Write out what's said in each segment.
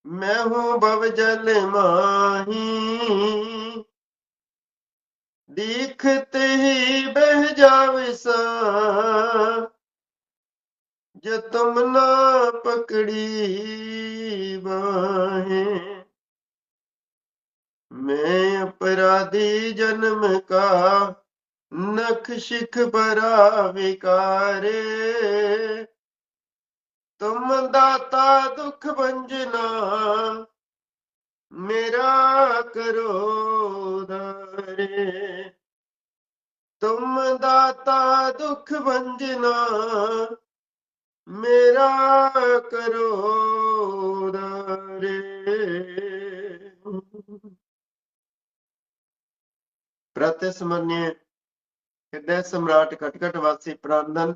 मैं हूँ भवजल माही, दिखते ही बह जावे सा, जो तुम ना पकड़ी बाहें। मैं अपराधी जन्म का, नख शिख भरा विकारे, तुम दाता दुख भंजना, मेरा करो उद्धारे। तुम दाता दुख भंजना, मेरा करो उद्धारे। प्रत्यस्मरणीय हृदय सम्राट खटखटवासी प्राणधन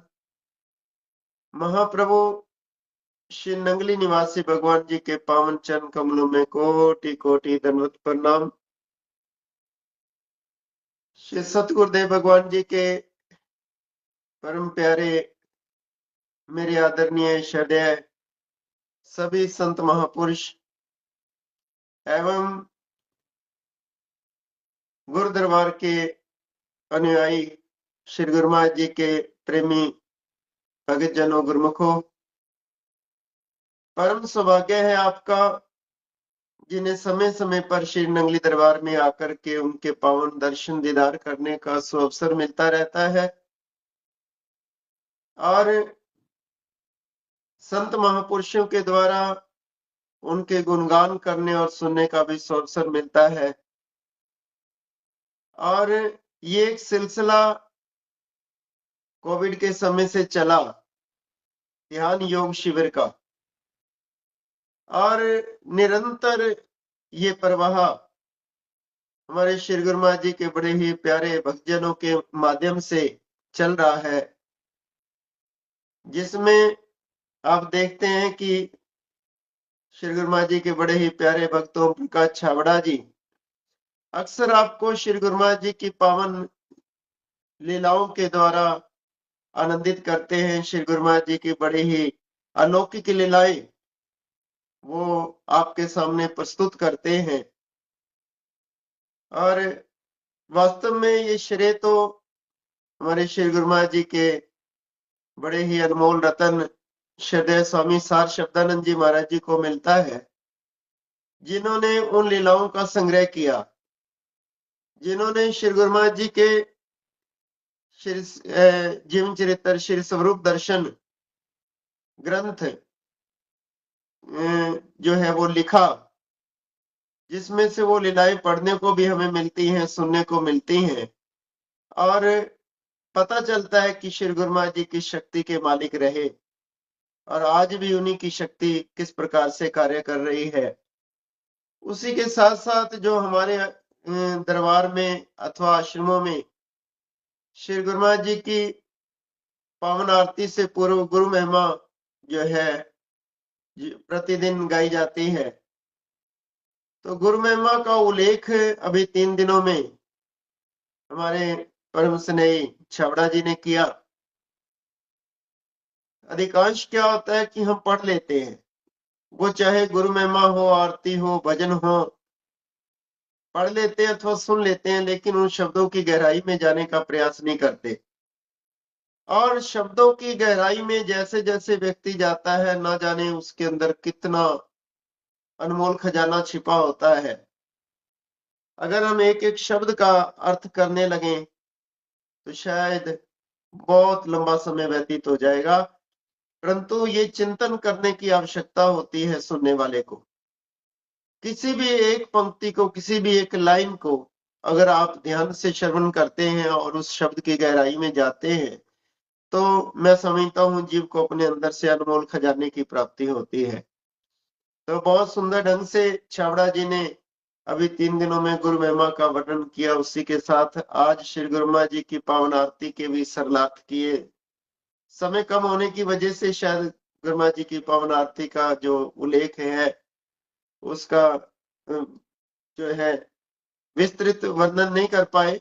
महाप्रभु श्री नंगली निवासी भगवान जी के पावन चरण कमलों में कोटि कोटि दंडवत प्रणाम। श्री सतगुरुदेव भगवान जी के परम प्यारे मेरे आदरणीय श्रद्धेय सभी संत महापुरुष एवं गुरु दरबार के अनुयायी श्री गुरु महाराज जी के प्रेमी भगत जनों गुरुमुखों, परम सौभाग्य है आपका जिन्हें समय समय पर श्री नंगली दरबार में आकर के उनके पावन दर्शन दीदार करने का सुअवसर मिलता रहता है और संत महापुरुषों के द्वारा उनके गुणगान करने और सुनने का भी अवसर मिलता है। और ये एक सिलसिला कोविड के समय से चला ध्यान योग शिविर का, और निरंतर ये प्रवाह हमारे श्री गुरु महाराज जी के बड़े ही प्यारे भक्तजनों के माध्यम से चल रहा है, जिसमें आप देखते हैं कि श्री गुरु महाराज जी के बड़े ही प्यारे भक्तों प्रकाश छाबड़ा जी अक्सर आपको श्री गुरु महाराज जी की पावन लीलाओं के द्वारा आनंदित करते हैं। श्री गुरु महाराज जी की बड़ी ही अलौकिक लीलाएं वो आपके सामने प्रस्तुत करते हैं, और वास्तव में ये श्रेय तो हमारे श्री गुरु महाराज जी के बड़े ही अनमोल रतन श्रद्धेय स्वामी सार शब्दानंद जी महाराज जी को मिलता है, जिन्होंने उन लीलाओं का संग्रह किया, जिन्होंने श्री गुरु महाराज जी के श्री जीवन चरित्र श्री स्वरूप दर्शन ग्रंथ जो है वो लिखा, जिसमें से वो लीलाएं पढ़ने को भी हमें मिलती हैं, सुनने को मिलती हैं, और पता चलता है कि श्री गुरु महाराज जी की शक्ति के मालिक रहे और आज भी उन्हीं की शक्ति किस प्रकार से कार्य कर रही है। उसी के साथ साथ जो हमारे दरबार में अथवा आश्रमों में श्री गुरु महाराज जी की पावन आरती से पूर्व गुरु महिमा जो है प्रतिदिन गाई जाती है, तो गुरु महिमा का उल्लेख अभी 3 दिनों में हमारे परम स्नेही छाबड़ा जी ने किया। अधिकांश क्या होता है कि हम पढ़ लेते हैं, वो चाहे गुरु महिमा हो, आरती हो, भजन हो, पढ़ लेते हैं अथवा सुन लेते हैं, लेकिन उन शब्दों की गहराई में जाने का प्रयास नहीं करते। और शब्दों की गहराई में जैसे जैसे व्यक्ति जाता है, ना जाने उसके अंदर कितना अनमोल खजाना छिपा होता है। अगर हम एक एक शब्द का अर्थ करने लगे तो शायद बहुत लंबा समय व्यतीत हो जाएगा, परंतु ये चिंतन करने की आवश्यकता होती है सुनने वाले को। किसी भी एक पंक्ति को, किसी भी एक लाइन को अगर आप ध्यान से श्रवण करते हैं और उस शब्द की गहराई में जाते हैं, तो मैं समझता हूं जीव को अपने अंदर से अनमोल खजाने की प्राप्ति होती है। तो बहुत सुंदर ढंग से छाबड़ा जी ने अभी 3 दिनों में गुरु महिमा का वर्णन किया। उसी के साथ आज श्री गुरु महाराज जी की पावन आरती के भी सरलार्थ किए। समय कम होने की वजह से शायद गुरु महाराज जी की पावन आरती का जो उल्लेख है उसका जो है विस्तृत वर्णन नहीं कर पाए।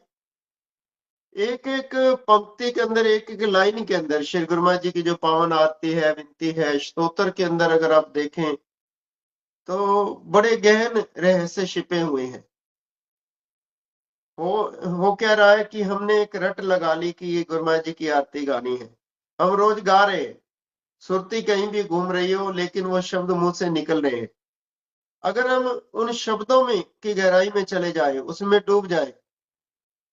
एक एक पंक्ति के अंदर, एक एक लाइन के अंदर श्री गुरु महाराज जी की जो पावन आरती है, विनती है, स्तोत्र के अंदर अगर आप देखें तो बड़े गहन रहस्य छिपे हुए हैं। हो क्या रहा है कि हमने एक रट लगा ली कि ये गुरु महाराज जी की आरती गानी है, हम रोज गा रहे हैं, सुरती कहीं भी घूम रही हो लेकिन वो शब्द मुंह से निकल रहे हैं। अगर हम उन शब्दों में की गहराई में चले जाए, उसमें डूब जाए,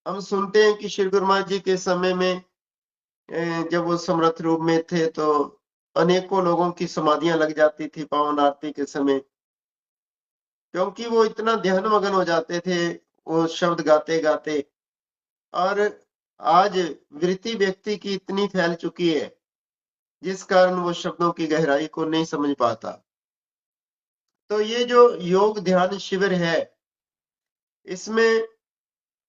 हम सुनते हैं कि श्री गुरु महाराज जी के समय में जब वो समर्थ रूप में थे तो अनेकों लोगों की समाधियां लग जाती थी पावन आरती के समय, क्योंकि वो इतना ध्यान मगन हो जाते थे वो शब्द गाते गाते। और आज वृत्ति व्यक्ति की इतनी फैल चुकी है जिस कारण वो शब्दों की गहराई को नहीं समझ पाता। तो ये जो योग ध्यान शिविर है, इसमें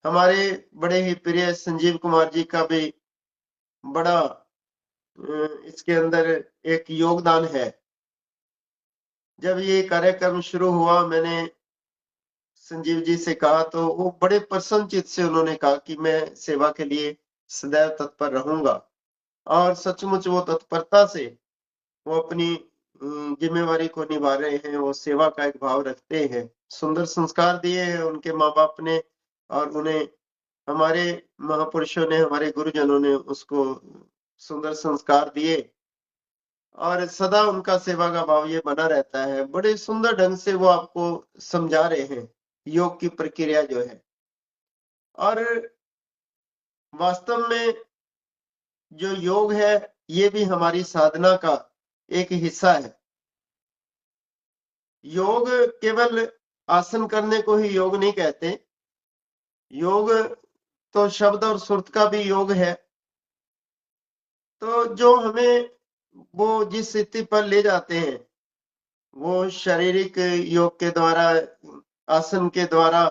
हमारे बड़े ही प्रिय संजीव कुमार जी का भी बड़ा इसके अंदर एक योगदान है। जब ये कार्यक्रम शुरू हुआ, मैंने संजीव जी से कहा तो वो बड़े प्रसन्नचित्त से उन्होंने कहा कि मैं सेवा के लिए सदैव तत्पर रहूंगा। और सचमुच वो तत्परता से वो अपनी जिम्मेवारी को निभा रहे हैं, वो सेवा का एक भाव रखते हैं। सुंदर संस्कार दिए हैं उनके माँ बाप ने, और उन्हें हमारे महापुरुषों ने, हमारे गुरुजनों ने उसको सुंदर संस्कार दिए, और सदा उनका सेवा का भाव ये बना रहता है। बड़े सुंदर ढंग से वो आपको समझा रहे हैं योग की प्रक्रिया जो है। और वास्तव में जो योग है ये भी हमारी साधना का एक हिस्सा है। योग केवल आसन करने को ही योग नहीं कहते, योग तो शब्द और सुरत का भी योग है। तो जो हमें वो जिस स्थिति पर ले जाते हैं, वो शारीरिक योग के द्वारा, आसन के द्वारा,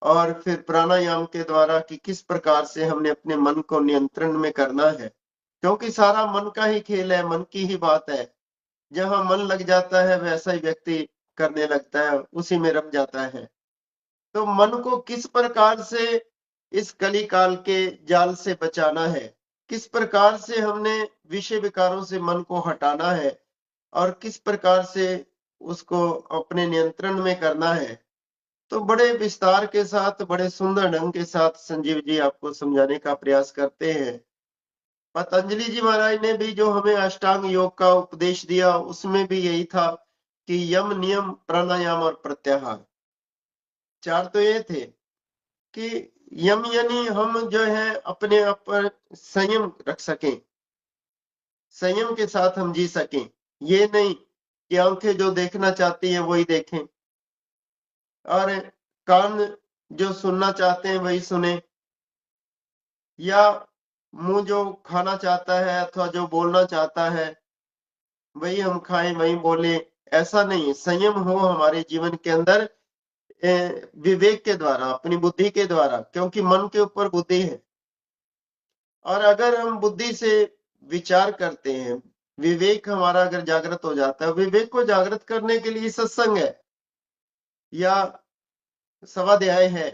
और फिर प्राणायाम के द्वारा कि किस प्रकार से हमने अपने मन को नियंत्रण में करना है, क्योंकि सारा मन का ही खेल है, मन की ही बात है। जहां मन लग जाता है वैसा ही व्यक्ति करने लगता है, उसी में रम जाता है। तो मन को किस प्रकार से इस कली काल के जाल से बचाना है, किस प्रकार से हमने विषय विकारों से मन को हटाना है, और किस प्रकार से उसको अपने नियंत्रण में करना है, तो बड़े विस्तार के साथ, बड़े सुंदर ढंग के साथ संजीव जी आपको समझाने का प्रयास करते हैं। पतंजलि जी महाराज ने भी जो हमें अष्टांग योग का उपदेश दिया, उसमें भी यही था कि यम, नियम, प्राणायाम और प्रत्याहार, चार तो ये थे कि यम यानी हम जो है अपने आप पर संयम रख सकें, संयम के साथ हम जी सकें। ये नहीं कि आंखें जो देखना चाहती हैं वही देखें, और कान जो सुनना चाहते हैं वही सुने, या मुंह जो खाना चाहता है अथवा जो बोलना चाहता है वही हम खाएं, वही बोले। ऐसा नहीं, संयम हो हमारे जीवन के अंदर विवेक के द्वारा, अपनी बुद्धि के द्वारा, क्योंकि मन के ऊपर बुद्धि है। और अगर हम बुद्धि से विचार करते हैं, विवेक हमारा अगर जागृत हो जाता है, विवेक को जागृत करने के लिए सत्संग है या स्वाध्याय है।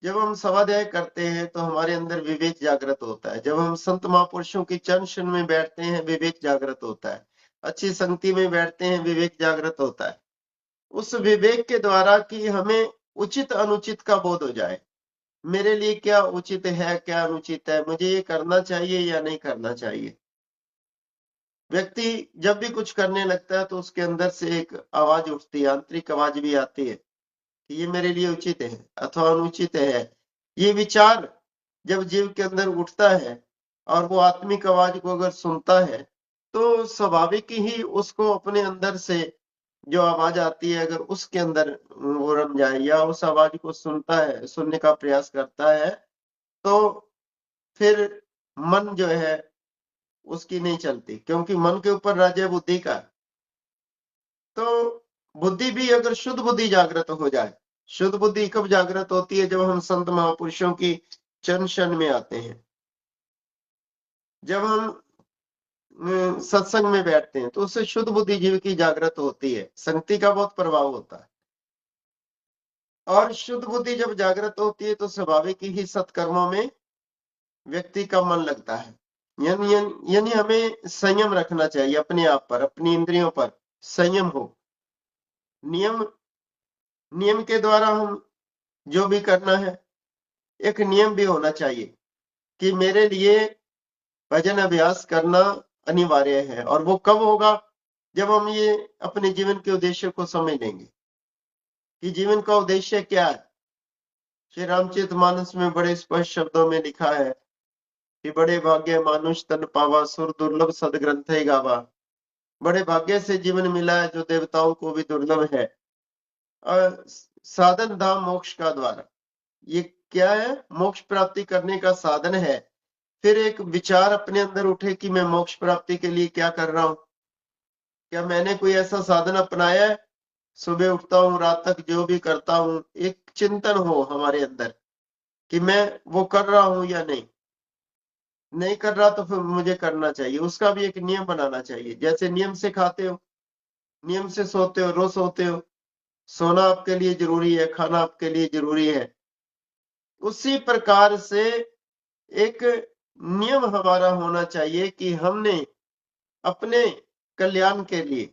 जब हम स्वाध्याय करते हैं तो हमारे अंदर विवेक जागृत होता है। जब हम संत महापुरुषों की चरण शरण में बैठते हैं, विवेक जागृत होता है। अच्छी संगति में बैठते हैं, विवेक जागृत होता है। उस विवेक के द्वारा कि हमें उचित अनुचित का बोध हो जाए, मेरे लिए क्या उचित है, क्या अनुचित है, मुझे ये करना चाहिए या नहीं करना चाहिए। व्यक्ति जब भी कुछ करने लगता है तो उसके अंदर से एक आवाज उठती है, आंतरिक आवाज भी आती है कि ये मेरे लिए उचित है अथवा अनुचित है। ये विचार जब जीव के अंदर उठता है और वो आत्मिक आवाज को अगर सुनता है, तो स्वाभाविक ही उसको अपने अंदर से जो आवाज आती है, अगर उसके अंदर वो रम जाए या उस आवाज को सुनता है, सुनने का प्रयास करता है, तो फिर मन जो है उसकी नहीं चलती, क्योंकि मन के ऊपर राज्य बुद्धि का। तो बुद्धि भी अगर शुद्ध बुद्धि जागृत हो जाए, शुद्ध बुद्धि कब जागृत होती है? जब हम संत महापुरुषों की चरण शरण में आते हैं, जब हम सत्संग में बैठते हैं, तो उससे शुद्ध बुद्धि जीव की जागृत होती है, संगति का बहुत प्रभाव होता है। और शुद्ध बुद्धि जब जागृत होती है तो स्वाभाविक ही सत्कर्मों में व्यक्ति का मन लगता है। यानी हमें संयम रखना चाहिए अपने आप पर, अपनी इंद्रियों पर संयम हो। नियम नियम के द्वारा हम जो भी करना है, एक नियम भी होना चाहिए कि मेरे लिए भजन अभ्यास करना अनिवार्य है। और वो कब होगा? जब हम ये अपने जीवन के उद्देश्य को समझ लेंगे कि जीवन का उद्देश्य क्या है। श्री रामचरितमानस में बड़े स्पष्ट शब्दों में लिखा है कि बड़े भाग्य मानुष तन पावा, सुर दुर्लभ सदग्रंथ गावा। बड़े भाग्य से जीवन मिला है जो देवताओं को भी दुर्लभ है। और साधन धाम मोक्ष का द्वारा, ये क्या है? मोक्ष प्राप्ति करने का साधन है। फिर एक विचार अपने अंदर उठे कि मैं मोक्ष प्राप्ति के लिए क्या कर रहा हूं। क्या मैंने कोई ऐसा साधन अपनाया है? सुबह उठता हूँ, रात तक जो भी करता हूँ, एक चिंतन हो हमारे अंदर कि मैं वो कर रहा हूं या नहीं कर रहा, तो फिर मुझे करना चाहिए। उसका भी एक नियम बनाना चाहिए। जैसे नियम से खाते हो, नियम से सोते हो, रोज सोते हो, सोना आपके लिए जरूरी है, खाना आपके लिए जरूरी है। उसी प्रकार से एक नियम हमारा होना चाहिए कि हमने अपने कल्याण के लिए,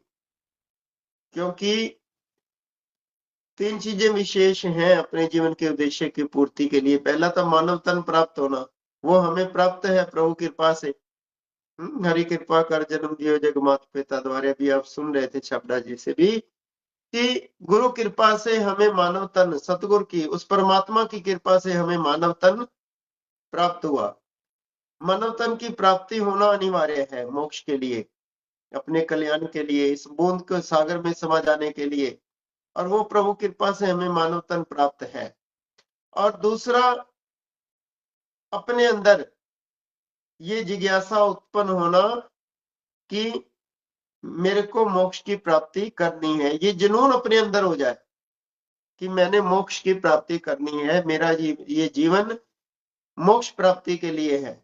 क्योंकि 3 चीजें विशेष हैं अपने जीवन के उद्देश्य की पूर्ति के लिए। पहला तो मानव तन प्राप्त होना, वो हमें प्राप्त है प्रभु कृपा से। हरि कृपा कर जन्म दियो जग मात पिता द्वारा, भी आप सुन रहे थे छाबड़ा जी से भी कि गुरु कृपा से हमें मानव तन, सतगुरु की, उस परमात्मा की कृपा से हमें मानव तन प्राप्त हुआ। मानव तन की प्राप्ति होना अनिवार्य है मोक्ष के लिए, अपने कल्याण के लिए, इस बूंद के सागर में समा जाने के लिए। और वो प्रभु कृपा से हमें मानव तन प्राप्त है। और दूसरा, अपने अंदर ये जिज्ञासा उत्पन्न होना कि मेरे को मोक्ष की प्राप्ति करनी है। ये जुनून अपने अंदर हो जाए कि मैंने मोक्ष की प्राप्ति करनी है, मेरा ये जीवन मोक्ष प्राप्ति के लिए है।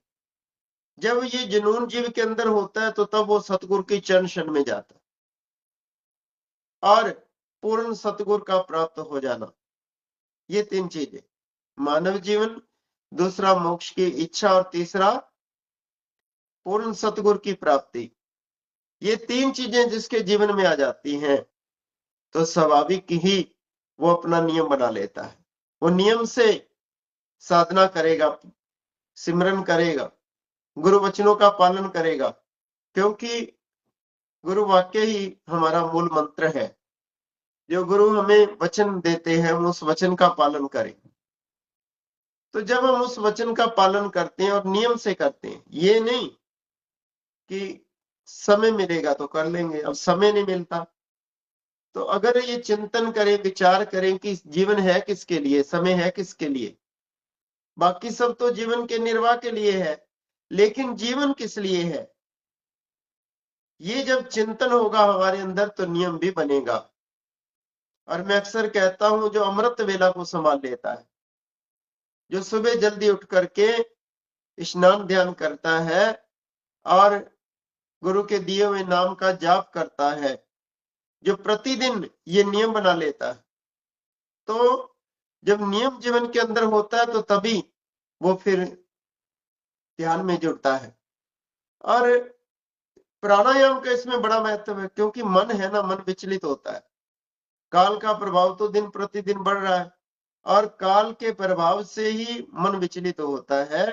जब ये जुनून जीव के अंदर होता है तो तब वो सतगुरु की चरण शरण में जाता है और पूर्ण सतगुरु का प्राप्त हो जाना। ये 3 चीजें, मानव जीवन, दूसरा मोक्ष की इच्छा, और तीसरा पूर्ण सतगुरु की प्राप्ति। ये 3 चीजें जिसके जीवन में आ जाती हैं तो स्वाभाविक ही वो अपना नियम बना लेता है। वो नियम से साधना करेगा, सिमरन करेगा, गुरु वचनों का पालन करेगा, क्योंकि गुरु वाक्य ही हमारा मूल मंत्र है। जो गुरु हमें वचन देते हैं, हम उस वचन का पालन करें। तो जब हम उस वचन का पालन करते हैं और नियम से करते हैं, ये नहीं कि समय मिलेगा तो कर लेंगे, अब समय नहीं मिलता, तो अगर ये चिंतन करें, विचार करें कि जीवन है किसके लिए, समय है किसके लिए। बाकी सब तो जीवन के निर्वाह के लिए है, लेकिन जीवन किस लिए है, ये जब चिंतन होगा हमारे अंदर तो नियम भी बनेगा। और मैं अक्सर कहता हूं, जो अमृत वेला को संभाल लेता है, जो सुबह जल्दी उठ करके स्नान ध्यान करता है और गुरु के दिए हुए नाम का जाप करता है, जो प्रतिदिन ये नियम बना लेता है, तो जब नियम जीवन के अंदर होता है तो तभी वो फिर ध्यान में जुड़ता है। और प्राणायाम का इसमें बड़ा महत्व है, क्योंकि मन है ना, मन विचलित होता है। काल का प्रभाव तो दिन प्रतिदिन बढ़ रहा है और काल के प्रभाव से ही मन विचलित होता है।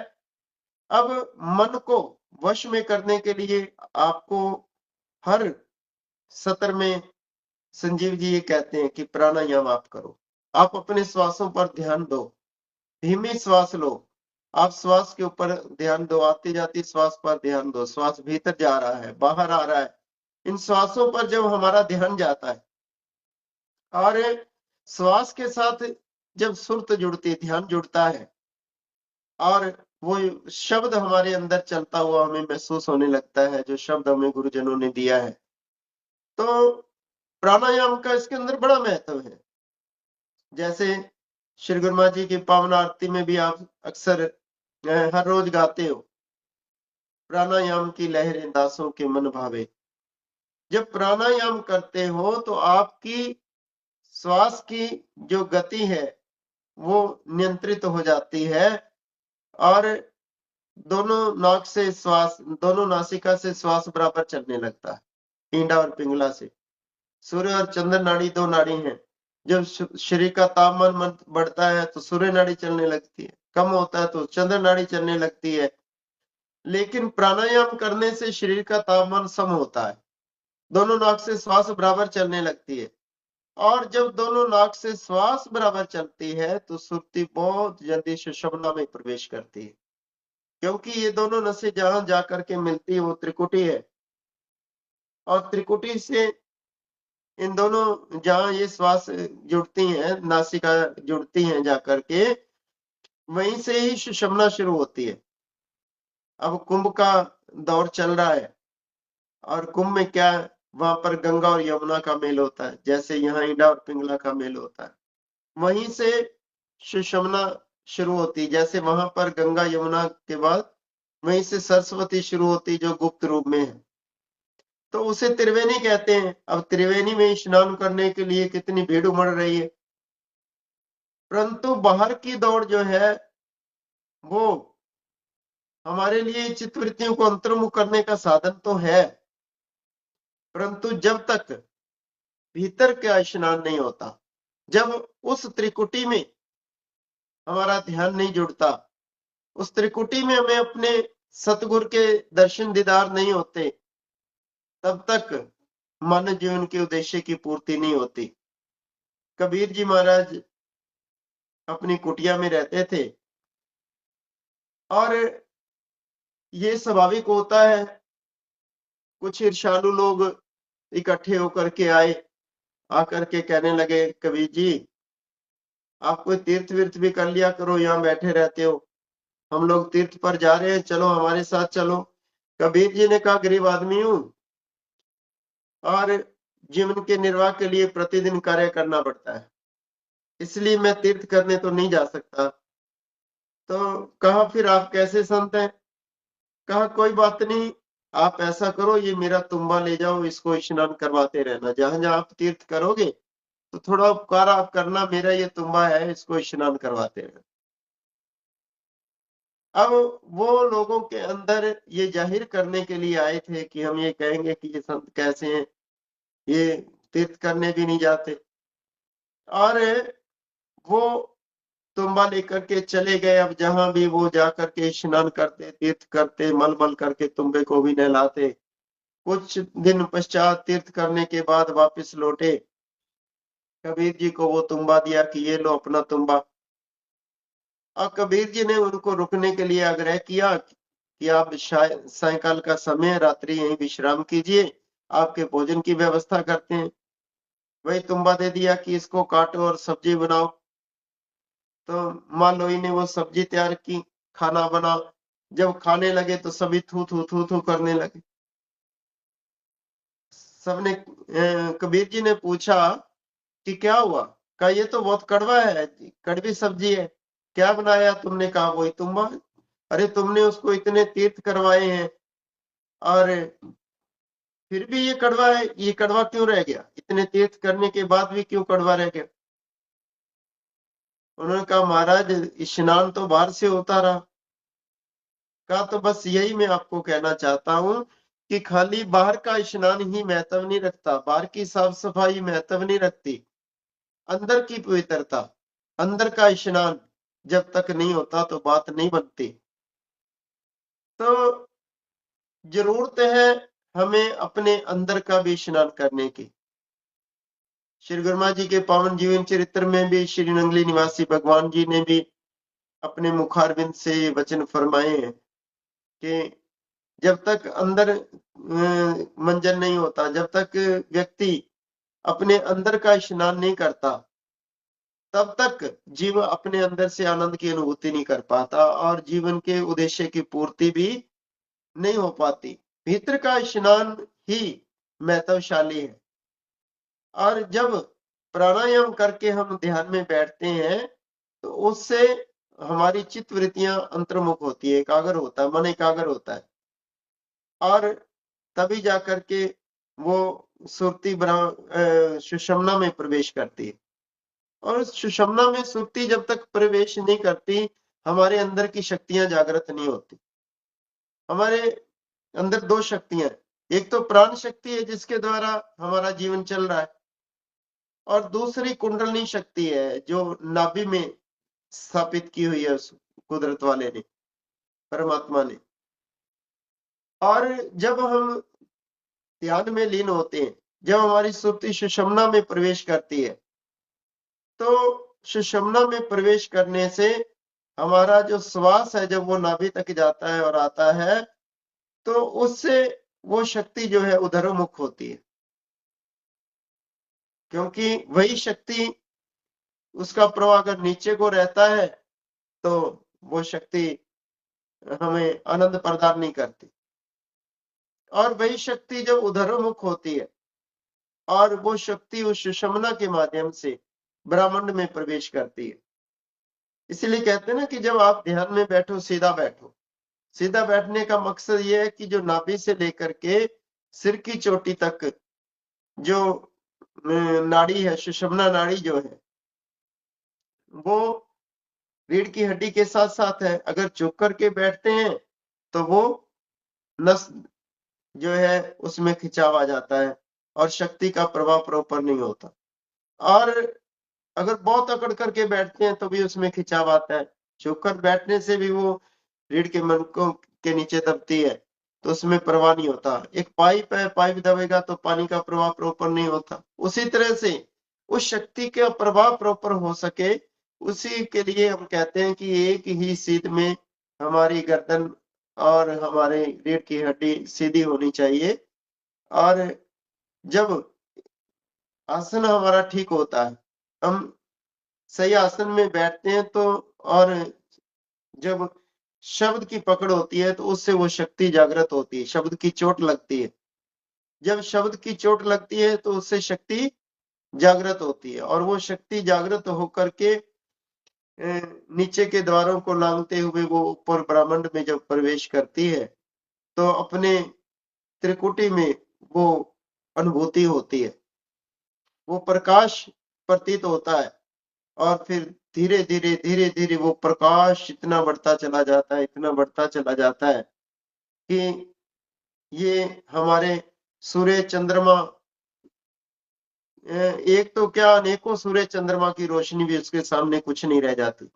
अब मन को वश में करने के लिए आपको हर सत्र में संजीव जी ये कहते हैं कि प्राणायाम आप करो। आप अपने श्वासों पर ध्यान दो, धीमी श्वास लो, आप श्वास के ऊपर ध्यान दो, आती जाती श्वास पर ध्यान दो। श्वास भीतर जा रहा है, बाहर आ रहा है, इन श्वासों पर जब हमारा ध्यान जाता है और श्वास के साथ जब सुरत जुड़ती, ध्यान जुड़ता है और वो शब्द हमारे अंदर चलता हुआ हमें महसूस होने लगता है, जो शब्द हमें गुरुजनों ने दिया है, तो प्राणायाम का इसके अंदर बड़ा महत्व है। जैसे श्री गुरु महाराज जी की पावन आरती में भी आप अक्सर हर रोज गाते हो, प्राणायाम की लहरें दासों के मन भावे। जब प्राणायाम करते हो तो आपकी श्वास की जो गति है वो नियंत्रित हो जाती है और दोनों नाक से श्वास, दोनों नासिका से श्वास बराबर चलने लगता है, पिंडा और पिंगला से। सूर्य और चंद्र नाड़ी दो नाड़ी हैं। जब शरीर का तापमान बढ़ता है तो सूर्य नाड़ी चलने लगती है, कम होता है तो चंद्र नाड़ी चलने लगती है। लेकिन प्राणायाम करने से शरीर का तापमान सम होता है, दोनों नाक से श्वास बराबर चलने लगती है। और जब दोनों नाक से श्वास बराबर चलती है तो सुर्ती बहुत जल्दी सुषुम्ना में प्रवेश करती है, क्योंकि ये दोनों नसें जहां जाकर के मिलती है वो त्रिकुटी है, और त्रिकुटी से इन दोनों जहां ये श्वास जुड़ती हैं, नासिका जुड़ती हैं जाकर के, वहीं से ही सुषुम्ना शुरू होती है। अब कुंभ का दौर चल रहा है, और कुंभ में क्या है, वहां पर गंगा और यमुना का मेल होता है, जैसे यहाँ ईडा और पिंगला का मेल होता है। वहीं से सुषुम्ना शुरू होती, जैसे वहां पर गंगा यमुना के बाद वहीं से सरस्वती शुरू होती, जो गुप्त रूप में है, तो उसे त्रिवेणी कहते हैं। अब त्रिवेणी में स्नान करने के लिए कितनी भीड़ उमड़ रही है, परंतु बाहर की दौड़ जो है वो हमारे लिए चित्तवृत्तियों को अंतर्मुख करने का साधन तो है, परंतु जब तक भीतर का स्नान नहीं होता, जब उस त्रिकुटी में हमारा ध्यान नहीं जुड़ता, उस त्रिकुटी में हमें अपने सतगुरु के दर्शन दीदार नहीं होते, तब तक मानव जीवन के उद्देश्य की पूर्ति नहीं होती। कबीर जी महाराज अपनी कुटिया में रहते थे, और ये स्वाभाविक होता है, कुछ ईर्ष्यालु लोग इकट्ठे होकर के आए, आकर के कहने लगे, कबीर जी आप कोई तीर्थ विर्थ भी कर लिया करो, यहाँ बैठे रहते हो, हम लोग तीर्थ पर जा रहे हैं, चलो हमारे साथ चलो। कबीर जी ने कहा, गरीब आदमी हूं और जीवन के निर्वाह के लिए प्रतिदिन कार्य करना पड़ता है, इसलिए मैं तीर्थ करने तो नहीं जा सकता। तो कहा, फिर आप कैसे संत हैं? कहा, कोई बात नहीं, आप ऐसा करो, ये मेरा तुम्बा ले जाओ, इसको स्नान करवाते रहना, जहां जहां आप तीर्थ करोगे तो थोड़ा उपकार आप करना, मेरा ये तुम्बा है, इसको स्नान करवाते रहना। अब वो लोगों के अंदर ये जाहिर करने के लिए आए थे कि हम ये कहेंगे कि ये संत कैसे हैं, ये तीर्थ करने भी नहीं जाते, और वो तुम्बा लेकर के चले गए। अब जहां भी वो जाकर के स्नान करते, तीर्थ करते, मल मल करके तुम्बे को भी नहलाते। कुछ दिन पश्चात तीर्थ करने के बाद वापस लौटे, कबीर जी को वो तुम्बा दिया कि ये लो अपना तुम्बा। और कबीर जी ने उनको रुकने के लिए आग्रह किया कि आप सायंकाल का समय, रात्रि यहीं विश्राम कीजिए, आपके भोजन की व्यवस्था करते हैं। वही तुम्बा दे दिया कि इसको काटो और सब्जी बनाओ। तो माँ लोई ने वो सब्जी तैयार की, खाना बना। जब खाने लगे तो सभी थू थू थू थू करने लगे। सबने कबीर जी ने पूछा कि क्या हुआ? कहा, ये तो बहुत कड़वा है, कड़वी सब्जी है, क्या बनाया तुमने? कहा, वही तुम्बा। अरे तुमने उसको इतने तीर्थ करवाए हैं और फिर भी ये कड़वा है, ये कड़वा क्यों रह गया? इतने तीर्थ करने के बाद भी क्यों कड़वा रह गया? उन्होंने कहा, महाराज स्नान तो बाहर से होता रहा। कहा, तो बस यही मैं आपको कहना चाहता हूँ कि खाली बाहर का स्नान ही महत्व नहीं रखता, बाहर की साफ सफाई महत्व नहीं रखती, अंदर की पवित्रता, अंदर का स्नान जब तक नहीं होता तो बात नहीं बनती। तो जरूरत है हमें अपने अंदर का भी स्नान करने की। श्री गुरुमा जी के पावन जीवन चरित्र में भी श्री नंगली निवासी भगवान जी ने भी अपने मुखारविंद से ये वचन फरमाए हैं कि जब तक अंदर मंजन नहीं होता, जब तक व्यक्ति अपने अंदर का स्नान नहीं करता, तब तक जीव अपने अंदर से आनंद की अनुभूति नहीं कर पाता और जीवन के उद्देश्य की पूर्ति भी नहीं हो पाती। भीतर का स्नान ही महत्वशाली है। और जब प्राणायाम करके हम ध्यान में बैठते हैं तो उससे हमारी चित्त वृत्तियां अंतर्मुख होती है, एकाग्र होता है, मन एकाग्र होता है, और तभी जाकर के वो सुरती सुषुम्ना में प्रवेश करती है। और सुषुम्ना में सुरती जब तक प्रवेश नहीं करती, हमारे अंदर की शक्तियां जागृत नहीं होती। हमारे अंदर दो शक्तियां हैं, एक तो प्राण शक्ति है जिसके द्वारा हमारा जीवन चल रहा है, और दूसरी कुंडलिनी शक्ति है जो नाभि में स्थापित की हुई है उस कुदरत वाले ने, परमात्मा ने। और जब हम ध्यान में लीन होते हैं, जब हमारी सुर्ति सुषुम्ना में प्रवेश करती है, तो सुषुम्ना में प्रवेश करने से हमारा जो श्वास है जब वो नाभि तक जाता है और आता है, तो उससे वो शक्ति जो है उधरोमुख होती है, क्योंकि वही शक्ति, उसका प्रवाह अगर नीचे को रहता है तो वो शक्ति हमें आनंद प्रदान नहीं करती, और वही शक्ति जब उधरोमुख होती है और वो शक्ति उस सुषुम्ना के माध्यम से ब्रह्मांड में प्रवेश करती है। इसलिए कहते हैं ना कि जब आप ध्यान में बैठो, सीधा बैठो। सीधा बैठने का मकसद ये है कि जो नाभि से लेकर के सिर की चोटी तक जो नाड़ी है, सुषुम्ना नाड़ी जो है, वो रीढ़ की हड्डी के साथ साथ है। अगर झुक करके बैठते हैं तो वो नस जो है उसमें खिंचाव आ जाता है और शक्ति का प्रभाव प्रॉपर नहीं होता, और अगर बहुत अकड़ करके बैठते हैं तो भी उसमें खिंचाव आता है। झुककर बैठने से भी वो रीढ़ के मनकों के नीचे दबती है, तो उसमें प्रवाह नहीं होता। एक पाइप है, पाइप दबेगा तो पानी का प्रवाह प्रॉपर नहीं होता। उसी तरह से उस शक्ति का प्रभाव प्रॉपर हो सके, उसी के लिए हम कहते हैं कि एक ही सीध में हमारी गर्दन और हमारे रीढ़ की हड्डी सीधी होनी चाहिए। और जब आसन हमारा ठीक होता है, हम सही आसन में बैठते हैं, तो और जब शब्द की पकड़ होती है तो उससे वो शक्ति जागृत होती है, शब्द की चोट लगती है। जब शब्द की चोट लगती है तो उससे शक्ति जागृत होती है, और वो शक्ति जागृत होकर के नीचे के द्वारों को लांघते हुए वो ऊपर ब्रह्मांड में जब प्रवेश करती है, तो अपने त्रिकुटी में वो अनुभूति होती है, वो प्रकाश प्रतीत होता है। और फिर धीरे धीरे धीरे धीरे वो प्रकाश इतना बढ़ता चला जाता है, इतना बढ़ता चला जाता है कि ये हमारे सूर्य चंद्रमा, एक तो क्या अनेकों सूर्य चंद्रमा की रोशनी भी उसके सामने कुछ नहीं रह जाती।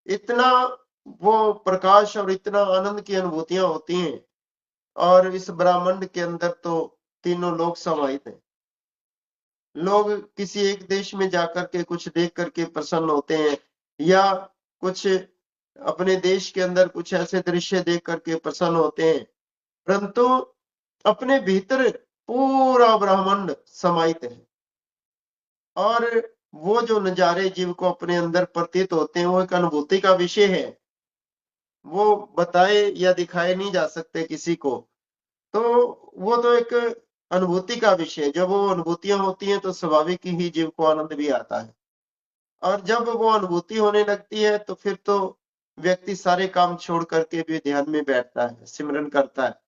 इतना वो प्रकाश और इतना आनंद की अनुभूतियां होती हैं। और इस ब्रह्मांड के अंदर तो तीनों लोग समाहित हैं। लोग किसी एक देश में जाकर के कुछ देख करके प्रसन्न होते हैं, या कुछ अपने देश के अंदर कुछ ऐसे दृश्य देख करके प्रसन्न होते हैं, परंतु अपने भीतर पूरा ब्रह्मांड समाहित है। और वो जो नजारे जीव को अपने अंदर प्रतीत होते हैं, वो एक अनुभूति का विषय है, वो बताए या दिखाए नहीं जा सकते किसी को। तो वो तो एक अनुभूति का विषय है। जब वो अनुभूतियां होती हैं तो स्वाभाविक ही जीव को आनंद भी आता है, और जब वो अनुभूति होने लगती है तो फिर तो व्यक्ति सारे काम छोड़ करके भी ध्यान में बैठता है, सिमरन करता है।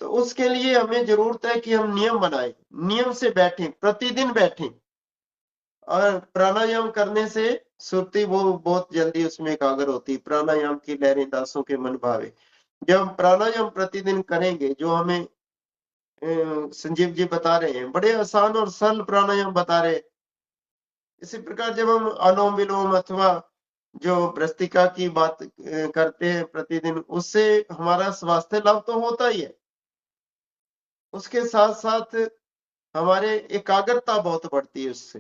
तो उसके लिए हमें जरूरत है कि हम नियम बनाएं, नियम से बैठें, प्रतिदिन बैठें। और प्राणायाम करने से सुरती वो बहुत जल्दी उसमें एकाग्र होती है। प्राणायाम की लहरें दासों के मन भावे। जब हम प्राणायाम प्रतिदिन करेंगे, जो हमें संजीव जी बता रहे हैं, बड़े आसान और सरल प्राणायाम बता रहे हैं। इसी प्रकार जब हम अनुलोम विलोम अथवा जो भ्रस्तिका की बात करते हैं प्रतिदिन, उससे हमारा स्वास्थ्य लाभ तो होता ही है, उसके साथ साथ हमारे एकाग्रता बहुत बढ़ती है उससे।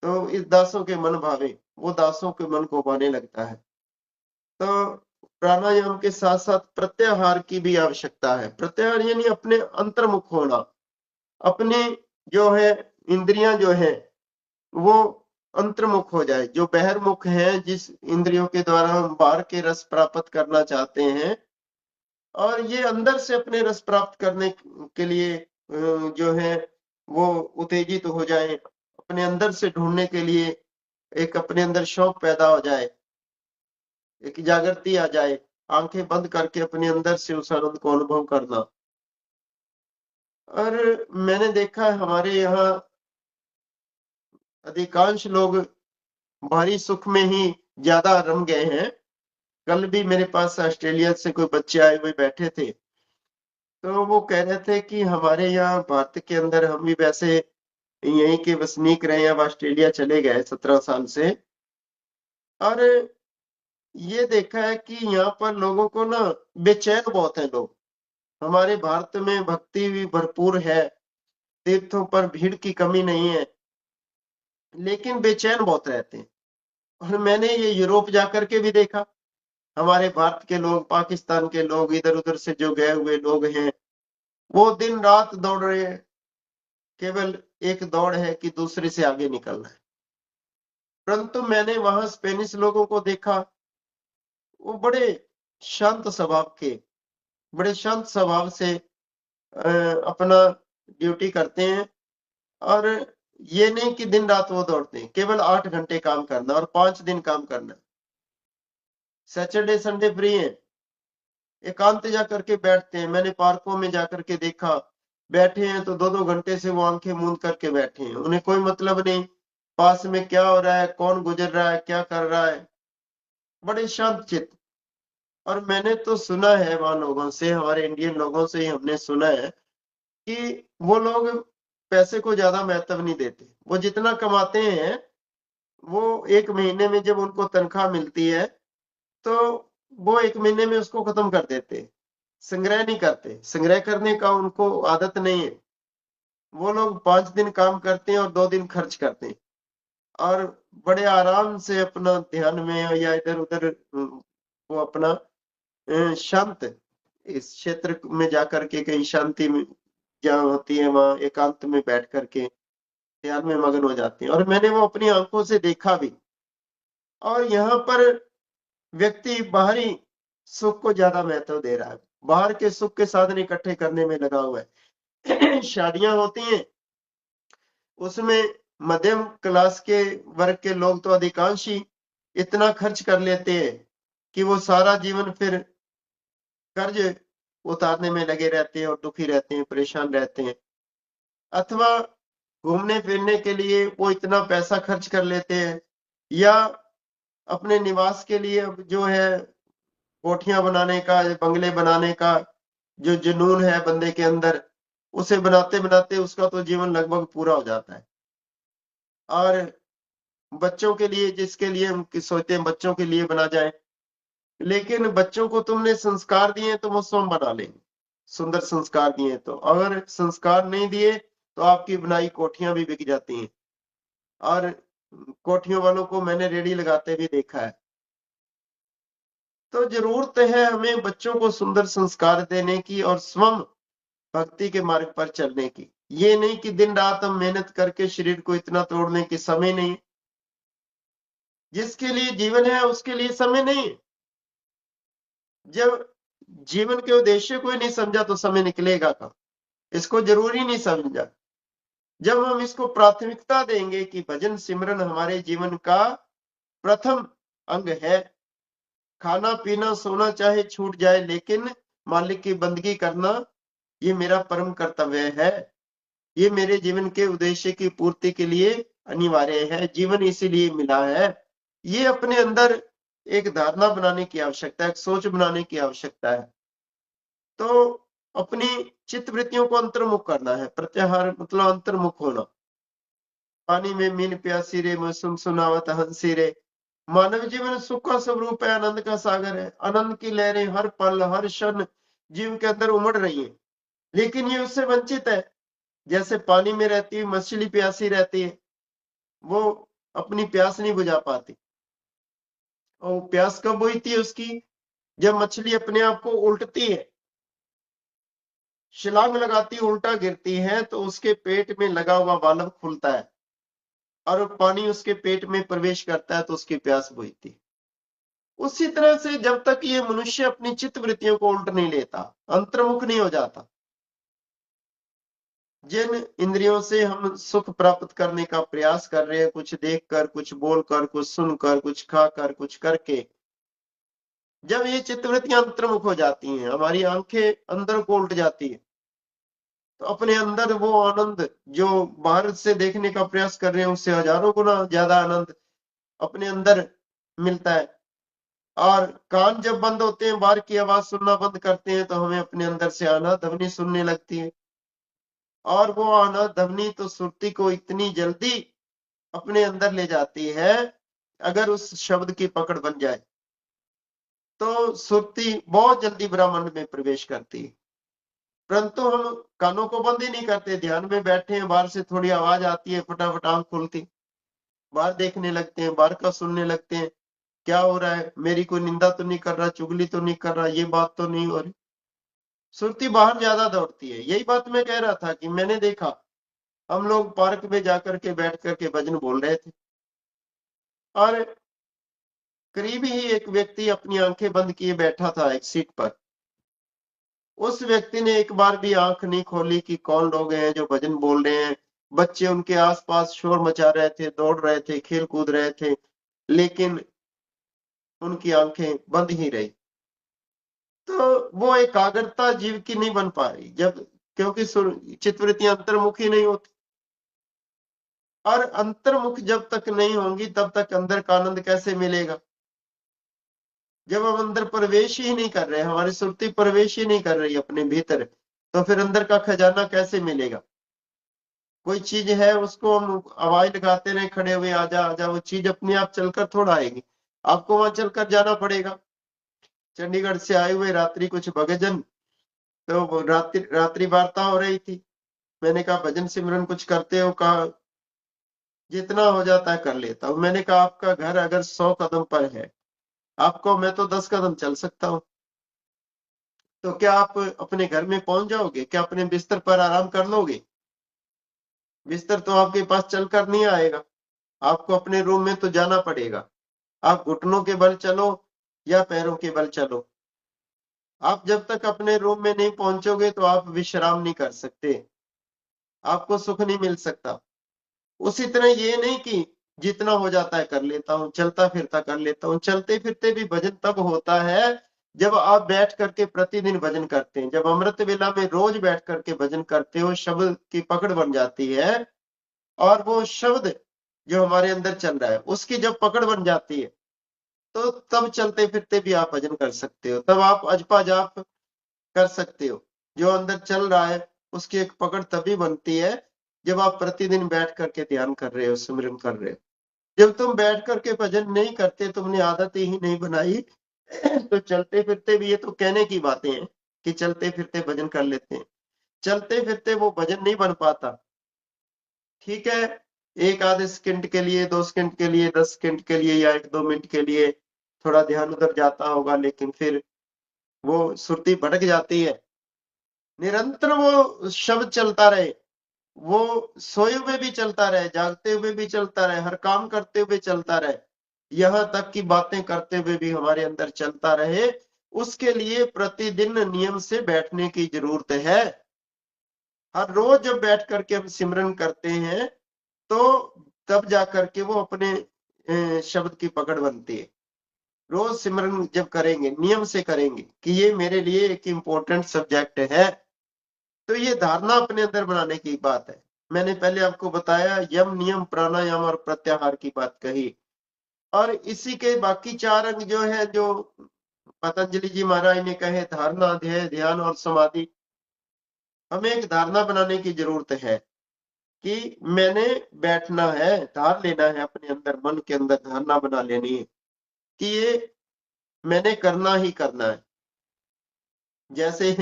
तो इस दासों के मन भावे, वो दासों के मन को भाने लगता है। तो प्राणायाम के साथ साथ प्रत्याहार की भी आवश्यकता है। प्रत्याहार यानी अपने अंतर्मुख होना, अपने जो है इंद्रियां जो है वो अंतर्मुख हो जाए। जो बहिर्मुख है, जिस इंद्रियों के द्वारा हम बाहर के रस प्राप्त करना चाहते हैं, और ये अंदर से अपने रस प्राप्त करने के लिए जो है वो उत्तेजित हो जाए, अपने अंदर से ढूंढने के लिए एक अपने अंदर शौक पैदा हो जाए, एक जागृति आ जाए, आंखें बंद करके अपने अंदर से उस आनंद को अनुभव करना। और मैंने देखा है हमारे यहाँ अधिकांश लोग बाहरी सुख में ही ज्यादा रम गए हैं, कल भी मेरे पास ऑस्ट्रेलिया से कोई बच्चे आए हुए बैठे थे, तो वो कह रहे थे कि हमारे यहाँ भारत के अंदर हम भी वैसे यहीं के वसनीक रहे, अब ऑस्ट्रेलिया चले गए 17 साल से, और ये देखा है कि यहाँ पर लोगों को ना बेचैन बहुत है लोग। हमारे भारत में भक्ति भी भरपूर है, तीर्थों पर भीड़ की कमी नहीं है, लेकिन बेचैन बहुत रहते हैं। और मैंने ये यूरोप जाकर के भी देखा, हमारे भारत के लोग, पाकिस्तान के लोग, इधर उधर से जो गए हुए लोग हैं, वो दिन रात दौड़ रहे हैं, केवल एक दौड़ है कि दूसरे से आगे निकलना है। परंतु मैंने वहां स्पेनिश लोगों को देखा, वो बड़े शांत स्वभाव के, बड़े शांत स्वभाव से अपना ड्यूटी करते हैं। और ये नहीं कि दिन रात वो दौड़ते हैं, केवल 8 घंटे काम करना और 5 दिन काम करना, सैटरडे संडे फ्री है। एकांत जा करके बैठते हैं, मैंने पार्कों में जाकर के देखा, बैठे हैं तो 2-2 घंटे से वो आंखें मूंद करके बैठे हैं, उन्हें कोई मतलब नहीं पास में क्या हो रहा है, कौन गुजर रहा है, क्या कर रहा है, बड़े शांत चित्त। और मैंने तो सुना है वहां लोगों से, हमारे इंडियन लोगों से ही हमने सुना है कि वो लोग पैसे को ज्यादा महत्व नहीं देते, वो जितना कमाते हैं वो एक महीने में जब उनको तनख्वाह मिलती है तो वो एक महीने में उसको खत्म कर देते, संग्रह नहीं करते, संग्रह करने का उनको आदत नहीं है। वो लोग 5 दिन काम करते हैं और 2 दिन खर्च करते हैं, और बड़े आराम से अपना ध्यान में या इधर उधर वो अपना शांत इस क्षेत्र में जाकर के कहीं शांति में जहाँ होती है वहां एकांत में बैठ करके ध्यान में मगन हो जाते हैं, और मैंने वो अपनी आंखों से देखा भी। और यहाँ पर व्यक्ति बाहरी सुख को ज्यादा महत्व दे रहा है, बाहर के सुख के साधन इकट्ठे करने में लगा हुआ है। शादियां होती हैं, उसमें मध्यम क्लास के वर्ग के लोग तो अधिकांश ही इतना खर्च कर लेते हैं कि वो सारा जीवन फिर कर्ज उतारने में लगे रहते हैं और दुखी रहते हैं, परेशान रहते हैं। अथवा घूमने फिरने के लिए वो इतना पैसा खर्च कर लेते हैं, या अपने निवास के लिए अब जो है कोठियां बनाने का, बंगले बनाने का जो जुनून है बंदे के अंदर, उसे बनाते बनाते उसका तो जीवन लगभग पूरा हो जाता है। और बच्चों के लिए, जिसके लिए हम सोचते हैं बच्चों के लिए बना जाए, लेकिन बच्चों को तुमने संस्कार दिए तो वो स्वयं बना लेंगे, सुंदर संस्कार दिए तो। अगर संस्कार नहीं दिए तो आपकी बनाई कोठियां भी बिक जाती हैं, और कोठियों वालों को मैंने रेडी लगाते भी देखा है। तो जरूरत है हमें बच्चों को सुंदर संस्कार देने की और स्वयं भक्ति के मार्ग पर चलने की। ये नहीं कि दिन रात हम मेहनत करके शरीर को इतना तोड़ने की समय नहीं, जिसके लिए जीवन है उसके लिए समय नहीं है। जब जीवन के उद्देश्य को ही नहीं समझा तो समय निकलेगा कहाँ, इसको जरूरी नहीं समझा। जब हम इसको प्राथमिकता देंगे कि भजन सिमरन हमारे जीवन का प्रथम अंग है, खाना पीना सोना चाहे छूट जाए लेकिन मालिक की बंदगी करना ये मेरा परम कर्तव्य है, ये मेरे जीवन के उद्देश्य की पूर्ति के लिए अनिवार्य है, जीवन इसीलिए मिला है। ये अपने अंदर एक धारणा बनाने की आवश्यकता है, एक सोच बनाने की आवश्यकता है। तो अपनी चित्त वृत्तियों को अंतर्मुख करना है, प्रत्याहार मतलब अंतर्मुख होना। पानी में मीन प्यासी रे, मौसम सुनावत हंसी रे। मानव जीवन सुख का स्वरूप है, आनंद का सागर है, आनंद की लहरें हर पल हर क्षण जीव के अंदर उमड़ रही है, लेकिन ये उससे वंचित है। जैसे पानी में रहती हुई मछली प्यासी रहती है, वो अपनी प्यास नहीं बुझा पाती। और प्यास कब बुझती है उसकी, जब मछली अपने आप को उल्टती है, छलांग लगाती उल्टा गिरती है, तो उसके पेट में लगा हुआ वाल्व खुलता है और पानी उसके पेट में प्रवेश करता है, तो उसकी प्यास बुझती है। उसी तरह से जब तक ये मनुष्य अपनी चित्त वृत्तियों को उल्ट नहीं लेता, अंतर्मुख नहीं हो जाता, जिन इंद्रियों से हम सुख प्राप्त करने का प्रयास कर रहे हैं, कुछ देखकर, कुछ बोलकर, कुछ सुनकर, कुछ खाकर, कुछ करके, जब ये चित्तवृत्तियां अंतर्मुख हो जाती हैं, हमारी आंखें अंदर को उल्ट जाती है, तो अपने अंदर वो आनंद जो बाहर से देखने का प्रयास कर रहे हैं उससे हजारों गुना ज्यादा आनंद अपने अंदर मिलता है। और कान जब बंद होते हैं, बाहर की आवाज सुनना बंद करते हैं, तो हमें अपने अंदर से आना ध्वनि सुनने लगती है। और वो आना ध्वनि तो सुरती को इतनी जल्दी अपने अंदर ले जाती है, अगर उस शब्द की पकड़ बन जाए तो सुरती बहुत जल्दी ब्रह्मांड में प्रवेश करती है। परंतु हम कानों को बंद ही नहीं करते, ध्यान में बैठे हैं, बाहर से थोड़ी आवाज आती है, फटाफट आंख खुलती, बाहर देखने लगते हैं, बाहर का सुनने लगते हैं, क्या हो रहा है, मेरी कोई निंदा तो नहीं कर रहा, चुगली तो नहीं कर रहा, ये बात तो नहीं हो रही। सुरती बाहर ज्यादा दौड़ती है। यही बात मैं कह रहा था कि मैंने देखा, हम लोग पार्क में जाकर के बैठ करके भजन बोल रहे थे, और करीब ही एक व्यक्ति अपनी आंखें बंद किए बैठा था एक सीट पर। उस व्यक्ति ने एक बार भी आंख नहीं खोली कि कौन लोग हैं जो भजन बोल रहे हैं। बच्चे उनके आसपास शोर मचा रहे थे, दौड़ रहे थे, खेल कूद रहे थे, लेकिन उनकी आंखें बंद ही रही। तो वो एकाग्रता जीव की नहीं बन पा रही, जब क्योंकि चित्तवृत्तियां अंतर्मुखी नहीं होती, और अंतर्मुख जब तक नहीं होंगी तब तक अंदर का आनंद कैसे मिलेगा। जब हम अंदर प्रवेश ही नहीं कर रहे, हमारी सुरती प्रवेश ही नहीं कर रही अपने भीतर, तो फिर अंदर का खजाना कैसे मिलेगा। कोई चीज है, उसको हम आवाज लगाते रहे खड़े हुए, आजा आजा, वो चीज अपने आप चलकर थोड़ा आएगी, आपको वहां चलकर जाना पड़ेगा। चंडीगढ़ से आए हुए रात्रि कुछ भगतजन, तो वो रात्रि रात्रि वार्ता हो रही थी। मैंने कहा भजन सिमरन कुछ करते हो? कहा जितना हो जाता है कर लेता हूँ। मैंने कहा आपका घर अगर 100 कदम पर है, आपको मैं तो 10 कदम चल सकता हूँ, तो क्या आप अपने घर में पहुंच जाओगे? क्या अपने बिस्तर पर आराम कर लोगे? बिस्तर तो आपके पास चलकर नहीं आएगा, आपको अपने रूम में तो जाना पड़ेगा। आप घुटनों के बल चलो या पैरों के बल चलो, आप जब तक अपने रूम में नहीं पहुंचोगे तो आप विश्राम नहीं कर सकते, आपको सुख नहीं मिल सकता। उसी तरह ये नहीं कि जितना हो जाता है कर लेता हूँ, चलता फिरता कर लेता हूँ। चलते फिरते भी भजन तब होता है जब आप बैठ करके प्रतिदिन भजन करते हैं। जब अमृत वेला में रोज बैठ करके भजन करते हो, शब्द की पकड़ बन जाती है, और वो शब्द जो हमारे अंदर चल रहा है उसकी जब पकड़ बन जाती है, तो तब चलते फिरते भी आप भजन कर सकते हो, तब आप अजपा जाप कर सकते हो। जो अंदर चल रहा है उसकी एक पकड़ तभी बनती है जब आप प्रतिदिन बैठ करके ध्यान कर रहे हो, सिमरन कर रहे हो। जब तुम बैठ करके भजन नहीं करते, तुमने आदत ही नहीं बनाई, तो चलते फिरते भी, ये तो कहने की बातें हैं कि चलते फिरते भजन कर लेते हैं, चलते फिरते वो भजन नहीं बन पाता। ठीक है, एक आधे सेकंड के लिए, 2 सेकंड के लिए, 10 सेकंड के लिए, या 1-2 मिनट के लिए थोड़ा ध्यान उधर जाता होगा, लेकिन फिर वो सुरती भटक जाती है। निरंतर वो शब्द चलता रहे, वो सोए हुए भी चलता रहे, जागते हुए भी चलता रहे, हर काम करते हुए चलता रहे, यहाँ तक कि बातें करते हुए भी हमारे अंदर चलता रहे। उसके लिए प्रतिदिन नियम से बैठने की जरूरत है। हर रोज जब बैठ करके हम सिमरन करते हैं, तो तब जा करके वो अपने शब्द की पकड़ बनती है। रोज सिमरन जब करेंगे, नियम से करेंगे कि ये मेरे लिए एक इम्पोर्टेंट सब्जेक्ट है, तो ये धारणा अपने अंदर बनाने की बात है। मैंने पहले आपको बताया, यम नियम प्राणायाम और प्रत्याहार की बात कही, और इसी के बाकी 4 अंग जो है, जो पतंजलि जी महाराज ने कहे, धारणा, ध्येय, ध्यान और समाधि। हमें एक धारणा बनाने की जरूरत है कि मैंने बैठना है, धार लेना है अपने अंदर, मन के अंदर धारणा बना लेनी है कि ये मैंने करना ही करना है। जैसे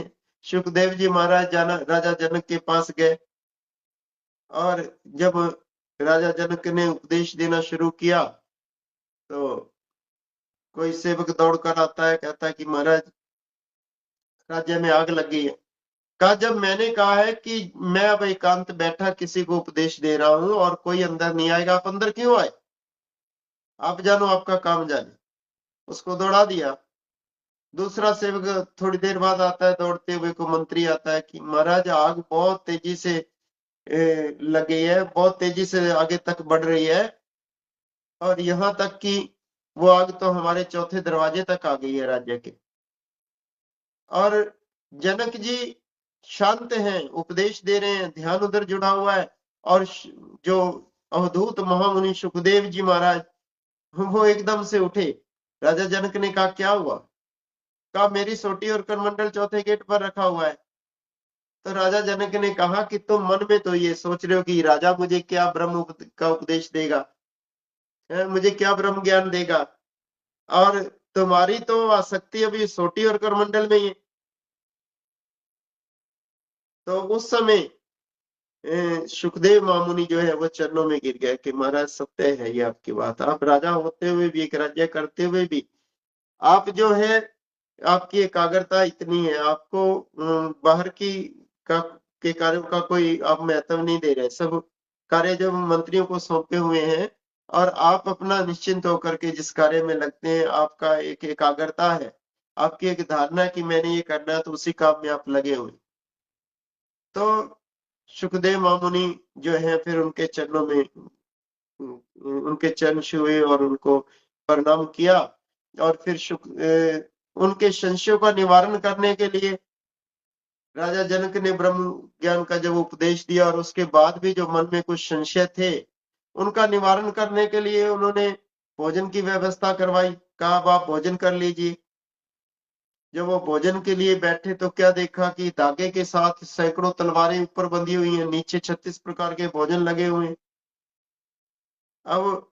सुखदेव जी महाराज जाना राजा जनक के पास गए, और जब राजा जनक ने उपदेश देना शुरू किया, तो कोई सेवक दौड़ कर आता है, कहता है कि महाराज राज्य में आग लग गई है। कहा, जब मैंने कहा है कि मैं अब एकांत बैठा किसी को उपदेश दे रहा हूं और कोई अंदर नहीं आएगा, आप अंदर क्यों आए? आप जानो, आपका काम जाने। उसको दौड़ा दिया। दूसरा सेवक थोड़ी देर बाद आता है दौड़ते हुए, को मंत्री आता है कि महाराज आग बहुत तेजी से लगी है, बहुत तेजी से आगे तक बढ़ रही है, और यहाँ तक कि वो आग तो हमारे चौथे दरवाजे तक आ गई है राज्य के। और जनक जी शांत हैं, उपदेश दे रहे हैं, ध्यान उधर जुड़ा हुआ है, और जो अवधूत महामुनि सुखदेव जी महाराज, वो एकदम से उठे, राजा जनक ने कहा क्या हुआ? कहा मेरी सोटी और करमंडल चौथे गेट पर रखा हुआ है। तो राजा जनक ने कहा कि तुम मन में तो ये सोच रहे हो कि राजा मुझे क्या ब्रह्म का उपदेश देगा, मुझे क्या ब्रह्म ज्ञान देगा, और तुम्हारी तो आसक्ति अभी सोटी और करमंडल में ही है। तो उस समय सुखदेव मामुनि जो है वो चरणों में गिर गया कि महाराज सत्य है ये आपकी बात, आप राजा होते हुए भी, एक राज्य करते हुए भी आप जो है, आपकी एकाग्रता इतनी है, आपको बाहर की का के कार्यों का कोई आप महत्व नहीं दे रहे, सब कार्य जब मंत्रियों को सौंपे हुए हैं और आप अपना निश्चिंत होकर के जिस कार्य में लगते हैं, आपका एक एकाग्रता है, आपकी एक धारणा कि मैंने ये करना है, तो उसी काम में आप लगे हुए। तो सुखदेव मामुनि जो है फिर उनके चरणों में उनके चरण छुए और उनको प्रणाम किया, और फिर उनके संशयों का निवारण करने के लिए राजा जनक ने ब्रह्म ज्ञान का जब उपदेश दिया, और उसके बाद भी जो मन में कुछ संशय थे उनका निवारण करने के लिए उन्होंने भोजन की व्यवस्था करवाई। कहा अब आप भोजन कर लीजिए। जब वो भोजन के लिए बैठे तो क्या देखा कि धागे के साथ सैकड़ों तलवारें ऊपर बंधी हुई हैं, नीचे 36 प्रकार के भोजन लगे हुए हैं। अब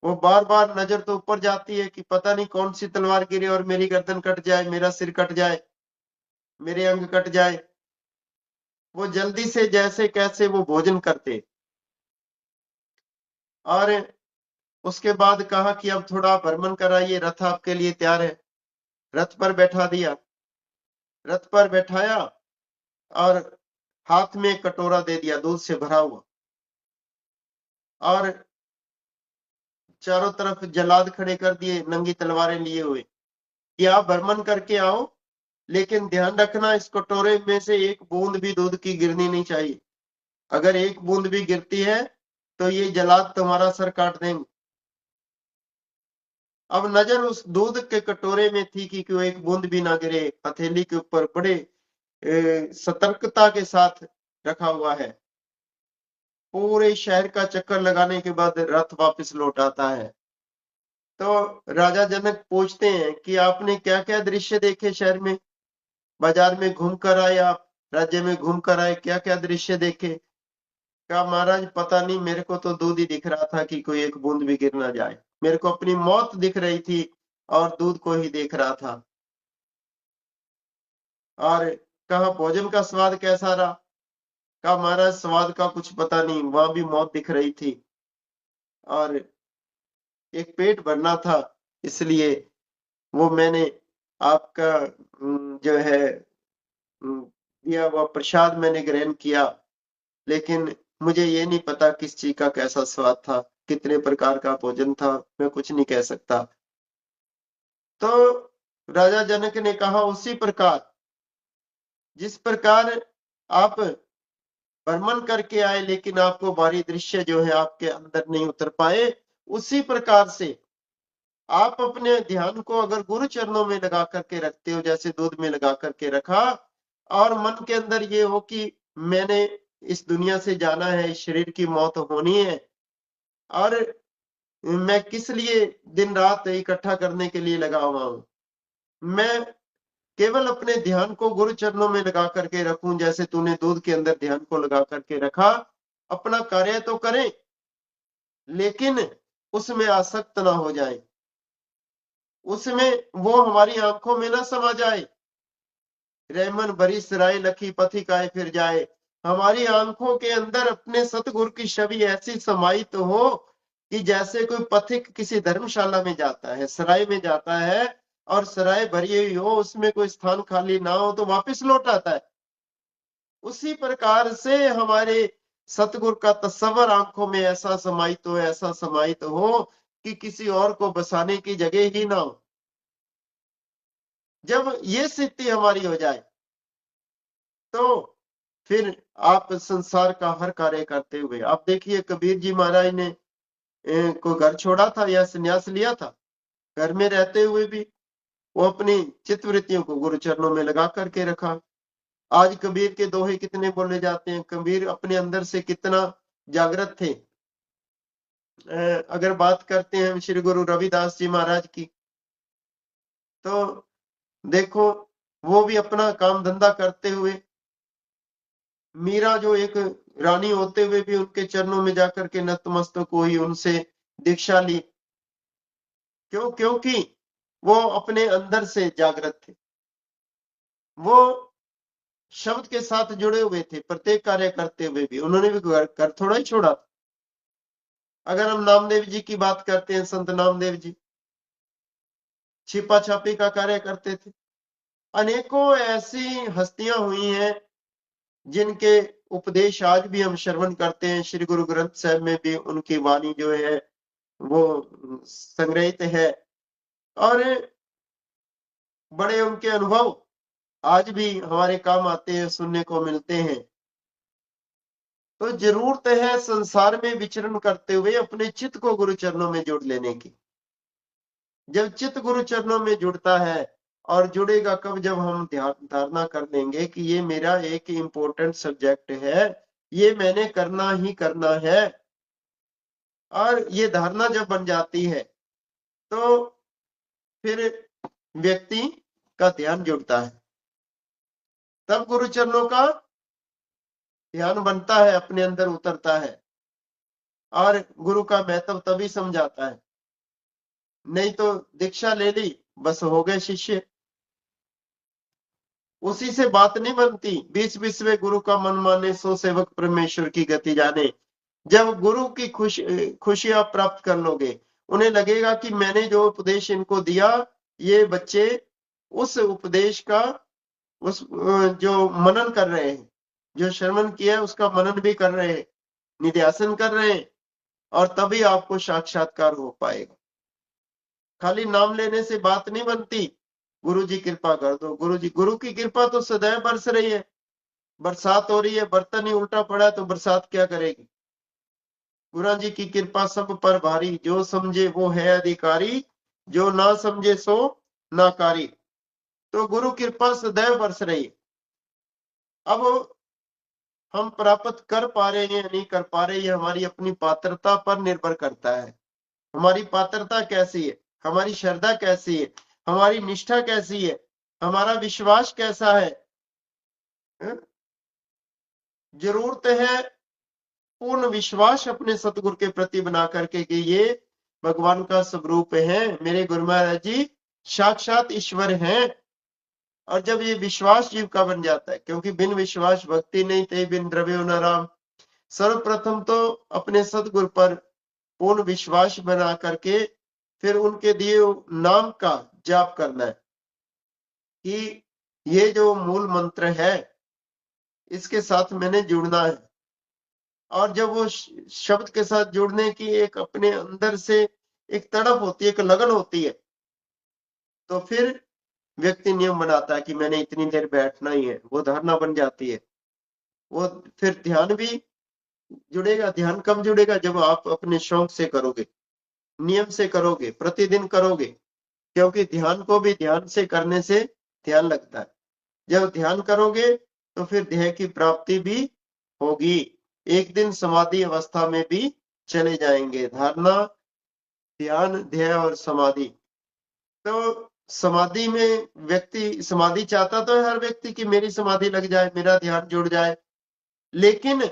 वो बार बार नजर तो ऊपर जाती है कि पता नहीं कौन सी तलवार गिरे और मेरी गर्दन कट जाए, मेरा सिर कट जाए, मेरे अंग कट जाए। वो जल्दी से जैसे कैसे वो भोजन करते, और उसके बाद कहा कि अब थोड़ा भ्रमण कराइए, रथ आपके लिए तैयार है। रथ पर बैठा दिया, रथ पर बैठाया, और हाथ में कटोरा दे दिया दूध से भरा हुआ, और चारों तरफ जल्लाद खड़े कर दिए नंगी तलवारें लिए हुए कि आप भ्रमण करके आओ, लेकिन ध्यान रखना इस कटोरे में से एक बूंद भी दूध की गिरनी नहीं चाहिए। अगर एक बूंद भी गिरती है तो ये जल्लाद तुम्हारा सर काट देंगे। अब नजर उस दूध के कटोरे में थी कि क्यों एक बूंद भी ना गिरे। हथेली के ऊपर बड़े सतर्कता के साथ रखा हुआ है। पूरे शहर का चक्कर लगाने के बाद रथ वापस लौट आता है। तो राजा जनक पूछते हैं कि आपने क्या क्या दृश्य देखे शहर में, बाजार में घूम कर आए आप, राज्य में घूम कर आए, क्या क्या दृश्य देखे? कहा महाराज पता नहीं, मेरे को तो दूध ही दिख रहा था कि कोई एक बूंद भी गिर ना जाए, मेरे को अपनी मौत दिख रही थी और दूध को ही देख रहा था। और कहा भोजन का स्वाद कैसा रहा? कहा महाराज स्वाद का कुछ पता नहीं, वहां भी मौत दिख रही थी, और एक पेट भरना था, इसलिए वो मैंने आपका जो है दिया हुआ प्रसाद मैंने ग्रहण किया, लेकिन मुझे ये नहीं पता किस चीज का कैसा स्वाद था, कितने प्रकार का भोजन था, मैं कुछ नहीं कह सकता। तो राजा जनक ने कहा उसी प्रकार जिस प्रकार आप भ्रमण करके आए लेकिन आपको बाहरी दृश्य जो है आपके अंदर नहीं उतर पाए, उसी प्रकार से आप अपने ध्यान को अगर गुरु चरणों में लगा करके रखते हो, जैसे दूध में लगा करके रखा, और मन के अंदर ये हो कि मैंने इस दुनिया से जाना है, इस शरीर की मौत होनी है, और मैं किस लिए दिन रात इकट्ठा करने के लिए लगा हुआ हूं, मैं केवल अपने ध्यान को गुरु चरणों में लगा करके रखूं, जैसे तूने दूध के अंदर ध्यान को लगा करके रखा। अपना कार्य तो करें लेकिन उसमें आसक्त ना हो जाए, उसमें वो हमारी आंखों में ना समा जाए। रहमन भरी सराय लखी पथिक आए फिर जाए, हमारी आंखों के अंदर अपने सतगुरु की छवि ऐसी समाहित तो हो कि जैसे कोई पथिक किसी धर्मशाला में जाता है, सराय में जाता है, और सराय भरी हुई हो, उसमें कोई स्थान खाली ना हो तो वापस लौट आता है। उसी प्रकार से हमारे सतगुरु का तस्वर आंखों में ऐसा समाहित हो, ऐसा समाहित हो कि किसी और को बसाने की जगह ही ना हो। जब ये स्थिति हमारी हो जाए तो फिर आप संसार का हर कार्य करते हुए, आप देखिए कबीर जी महाराज ने कोई घर छोड़ा था या संन्यास लिया था, घर में रहते हुए भी वो अपनी चित्तवृत्तियों को गुरु चरणों में लगा करके रखा। आज कबीर के दोहे कितने बोले जाते हैं, कबीर अपने अंदर से कितना जागृत थे। अगर बात करते हैं श्री गुरु रविदास जी महाराज की, तो देखो वो भी अपना काम धंधा करते हुए, मीरा जो एक रानी होते हुए भी उनके चरणों में जाकर के नतमस्तक हुई, उनसे दीक्षा ली। क्यों? क्योंकि वो अपने अंदर से जागृत थे, वो शब्द के साथ जुड़े हुए थे। प्रत्येक कार्य करते हुए भी उन्होंने भी घर थोड़ा ही छोड़ा था। अगर हम नामदेव जी की बात करते हैं, संत नामदेव जी छिपा छापी का कार्य करते थे। अनेकों ऐसी हस्तियां हुई हैं जिनके उपदेश आज भी हम श्रवण करते हैं। श्री गुरु ग्रंथ साहिब में भी उनकी वाणी जो है वो संग्रहित है, और बड़े उनके अनुभव आज भी हमारे काम आते हैं, सुनने को मिलते हैं। तो जरूरत है संसार में विचरण करते हुए अपने चित्त को गुरु चरणों में जोड़ लेने की। जब चित्त गुरु चरणों में जुड़ता है, और जुड़ेगा कब? जब हम ध्यान धारणा कर लेंगे कि ये मेरा एक इम्पोर्टेंट सब्जेक्ट है, ये मैंने करना ही करना है। और ये धारणा जब बन जाती है तो फिर व्यक्ति का ध्यान जुड़ता है, तब गुरु चरणों का ध्यान बनता है, अपने अंदर उतरता है, और गुरु का महत्व तभी समझाता है। नहीं तो दीक्षा ले ली, बस हो गए शिष्य, उसी से बात नहीं बनती। 20वें गुरु का मन माने, सो सेवक परमेश्वर की गति जाने। जब गुरु की खुशियां प्राप्त कर लोगे, उन्हें लगेगा कि मैंने जो उपदेश इनको दिया, ये बच्चे उस उपदेश का जो मनन कर रहे हैं, जो श्रवण किया है उसका मनन भी कर रहे हैं, निध्यासन कर रहे हैं, और तभी आपको साक्षात्कार हो पाएगा। खाली नाम लेने से बात नहीं बनती। गुरु जी कृपा कर दो, गुरु की कृपा तो सदैव बरस रही है। बरसात हो रही है, बर्तन ही उल्टा पड़ा है तो बरसात क्या करेगी? गुरु जी की कृपा सब पर भारी, जो समझे वो है अधिकारी, जो ना समझे सो नाकारी। तो गुरु कृपा सदैव बरस रही है। अब हम प्राप्त कर पा रहे हैं नहीं कर पा रहे, ये हमारी अपनी पात्रता पर निर्भर करता है। हमारी पात्रता कैसी है, हमारी श्रद्धा कैसी है, हमारी निष्ठा कैसी है, हमारा विश्वास कैसा है? जरूरत है पूर्ण विश्वास अपने सतगुरु के प्रति बना करके कि ये भगवान का स्वरूप है, मेरे गुरु महाराज जी साक्षात ईश्वर हैं। और जब ये विश्वास जीव का बन जाता है, क्योंकि बिन विश्वास भक्ति नहीं, ते बिन द्रव्यो न राम। सर्वप्रथम तो अपने सतगुरु पर पूर्ण विश्वास बना करके फिर उनके दिए नाम का जाप करना है कि ये जो मूल मंत्र है इसके साथ मैंने जुड़ना है। और जब वो शब्द के साथ जुड़ने की एक अपने अंदर से एक तड़प होती है, एक लगन होती है, तो फिर व्यक्ति नियम बनाता है कि मैंने इतनी देर बैठना ही है, वो धारणा बन जाती है। वो फिर ध्यान भी जुड़ेगा। ध्यान कब जुड़ेगा? जब आप अपने शौक से करोगे, नियम से करोगे, प्रतिदिन करोगे। क्योंकि ध्यान को भी ध्यान से करने से ध्यान लगता है। जब ध्यान करोगे तो फिर ध्येय की प्राप्ति भी होगी। एक दिन समाधि अवस्था में भी चले जाएंगे। धारणा, ध्यान, ध्येय और समाधि। तो समाधि में व्यक्ति समाधि चाहता तो है हर व्यक्ति की मेरी समाधि लग जाए, मेरा ध्यान जुड़ जाए, लेकिन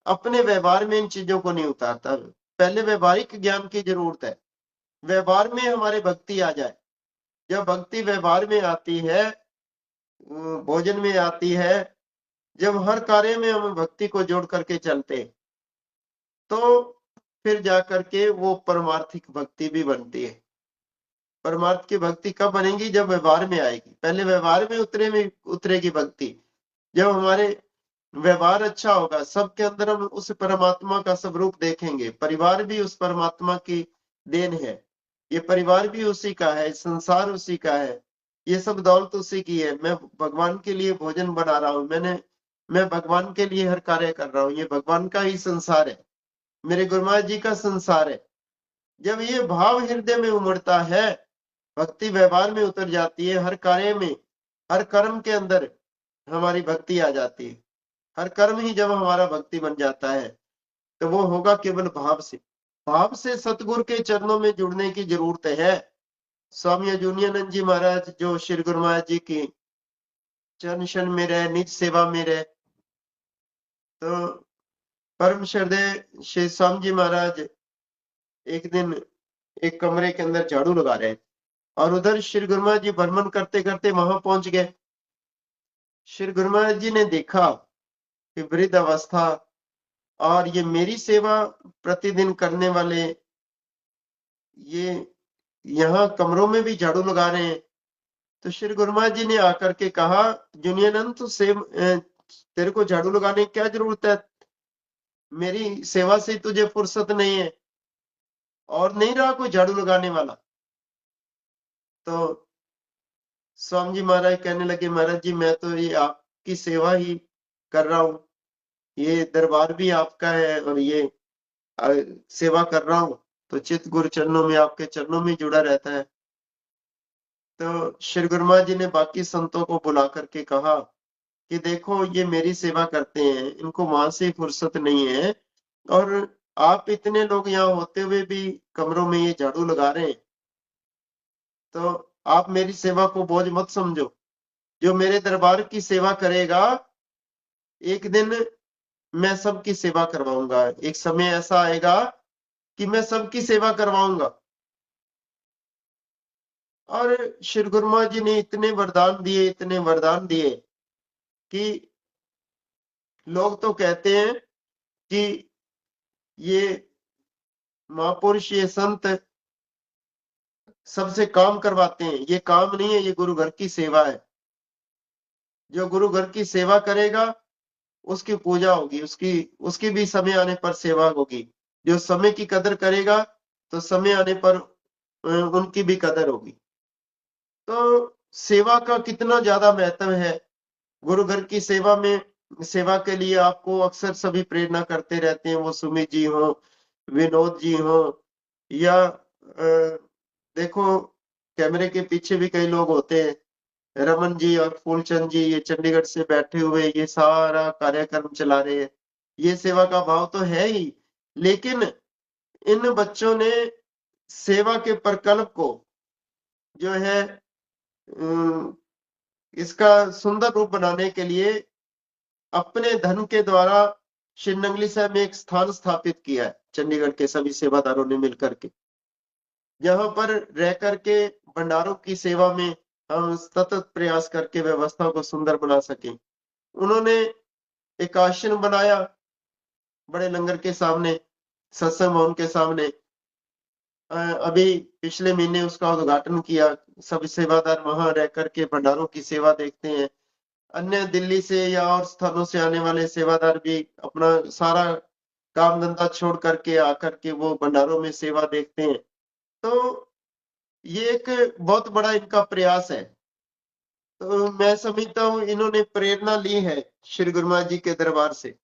अपने व्यवहार में इन चीजों को नहीं उतारता। पहले व्यवहारिक ज्ञान की जरूरत है, व्यवहार में हमारे भक्ति आ जाए। जब भक्ति व्यवहार में आती है, भोजन में आती है, जब हर कार्य में हम भक्ति को जोड़ करके चलते, तो फिर जाकर के वो परमार्थिक भक्ति भी बनती है। परमार्थ की भक्ति कब बनेगी? जब व्यवहार में आएगी। पहले व्यवहार में उतरेगी भक्ति। जब हमारे व्यवहार अच्छा होगा, सबके अंदर हम उस परमात्मा का स्वरूप देखेंगे। परिवार भी उस परमात्मा की देन है, ये परिवार भी उसी का है, संसार उसी का है, ये सब दौलत उसी की है। मैं भगवान के लिए भोजन बना रहा हूँ, मैं भगवान के लिए हर कार्य कर रहा हूँ, ये भगवान का ही संसार है, मेरे गुरु महाराज जी का संसार है। जब ये भाव हृदय में उमड़ता है, भक्ति व्यवहार में उतर जाती है, हर कार्य में, हर कर्म के अंदर हमारी भक्ति आ जाती है। हर कर्म ही जब हमारा भक्ति बन जाता है तो वो होगा केवल भाव से। भाव से सतगुरु के चरणों में जुड़ने की जरूरत है। स्वामी अजूनियानंद जी महाराज जो श्री गुरु महाराज जी की चरण शरण में रहे, निज सेवा में रहे, तो परम श्रद्धेय श्री स्वामी जी महाराज एक दिन एक कमरे के अंदर झाड़ू लगा रहे और उधर श्री गुरु महाराज जी भ्रमण करते करते वहां पहुंच गए। श्री गुरु महाराज जी ने देखा कि वृद्ध अवस्था और ये मेरी सेवा प्रतिदिन करने वाले ये यहाँ कमरों में भी झाड़ू लगा रहे हैं। तो श्री गुरु महाराज जी ने आकर के कहा, जुनियानंद तो तेरे को झाड़ू लगाने की क्या जरूरत है, मेरी सेवा से तुझे फुर्सत नहीं है और नहीं रहा कोई झाड़ू लगाने वाला। तो स्वामी जी महाराज कहने लगे, महाराज जी मैं तो ये आपकी सेवा ही कर रहा हूँ, ये दरबार भी आपका है और ये सेवा कर रहा हूँ, तो चित्त गुरु चरणों में, आपके चरणों में जुड़ा रहता है। तो श्री गुरु महाराज जी ने बाकी संतों को बुला करके कहा कि देखो ये मेरी सेवा करते हैं, इनको वहां से फुर्सत नहीं है और आप इतने लोग यहाँ होते हुए भी कमरों में ये झाड़ू लगा रहे हैं, तो आप मेरी सेवा को बोझ मत समझो। जो मेरे दरबार की सेवा करेगा, एक दिन मैं सबकी सेवा करवाऊंगा, एक समय ऐसा आएगा कि मैं सबकी सेवा करवाऊंगा। और श्री गुरु महाराज जी ने इतने वरदान दिए, इतने वरदान दिए कि लोग तो कहते हैं कि ये महापुरुष, ये संत सबसे काम करवाते हैं। ये काम नहीं है, ये गुरु घर की सेवा है। जो गुरु घर की सेवा करेगा उसकी पूजा होगी, उसकी भी समय आने पर सेवा होगी। जो समय की कदर करेगा तो समय आने पर उनकी भी कदर होगी। तो सेवा का कितना ज्यादा महत्व है। गुरु घर की सेवा में, सेवा के लिए आपको अक्सर सभी प्रेरणा करते रहते हैं, वो सुमित जी हो, विनोद जी हो, या देखो कैमरे के पीछे भी कई लोग होते हैं, रमन जी और फूलचंद जी, ये चंडीगढ़ से बैठे हुए ये सारा कार्यक्रम चला रहे हैं। ये सेवा का भाव तो है ही, लेकिन इन बच्चों ने सेवा के प्रकल्प को जो है इसका सुंदर रूप बनाने के लिए अपने धन के द्वारा श्री नंगली साहब में एक स्थान स्थापित किया है, चंडीगढ़ के सभी सेवादारों ने मिलकर के, जहां पर रह करके भंडारों की सेवा में हम सतत प्रयास करके व्यवस्था को सुंदर बना सके। उन्होंने एक आश्रम बनाया बड़े लंगर के सामने, सत्संग भवन के सामने। अभी पिछले महीने उसका उद्घाटन किया। सब सेवादार वहां रह करके भंडारों की सेवा देखते हैं। अन्य दिल्ली से या और स्थानों से आने वाले सेवादार भी अपना सारा काम धंधा छोड़ करके आकर के वो भंडारों में सेवा देखते हैं। तो ये एक बहुत बड़ा इनका प्रयास है। तो मैं समझता हूँ इन्होंने प्रेरणा ली है श्री गुरु महाराज जी के दरबार से,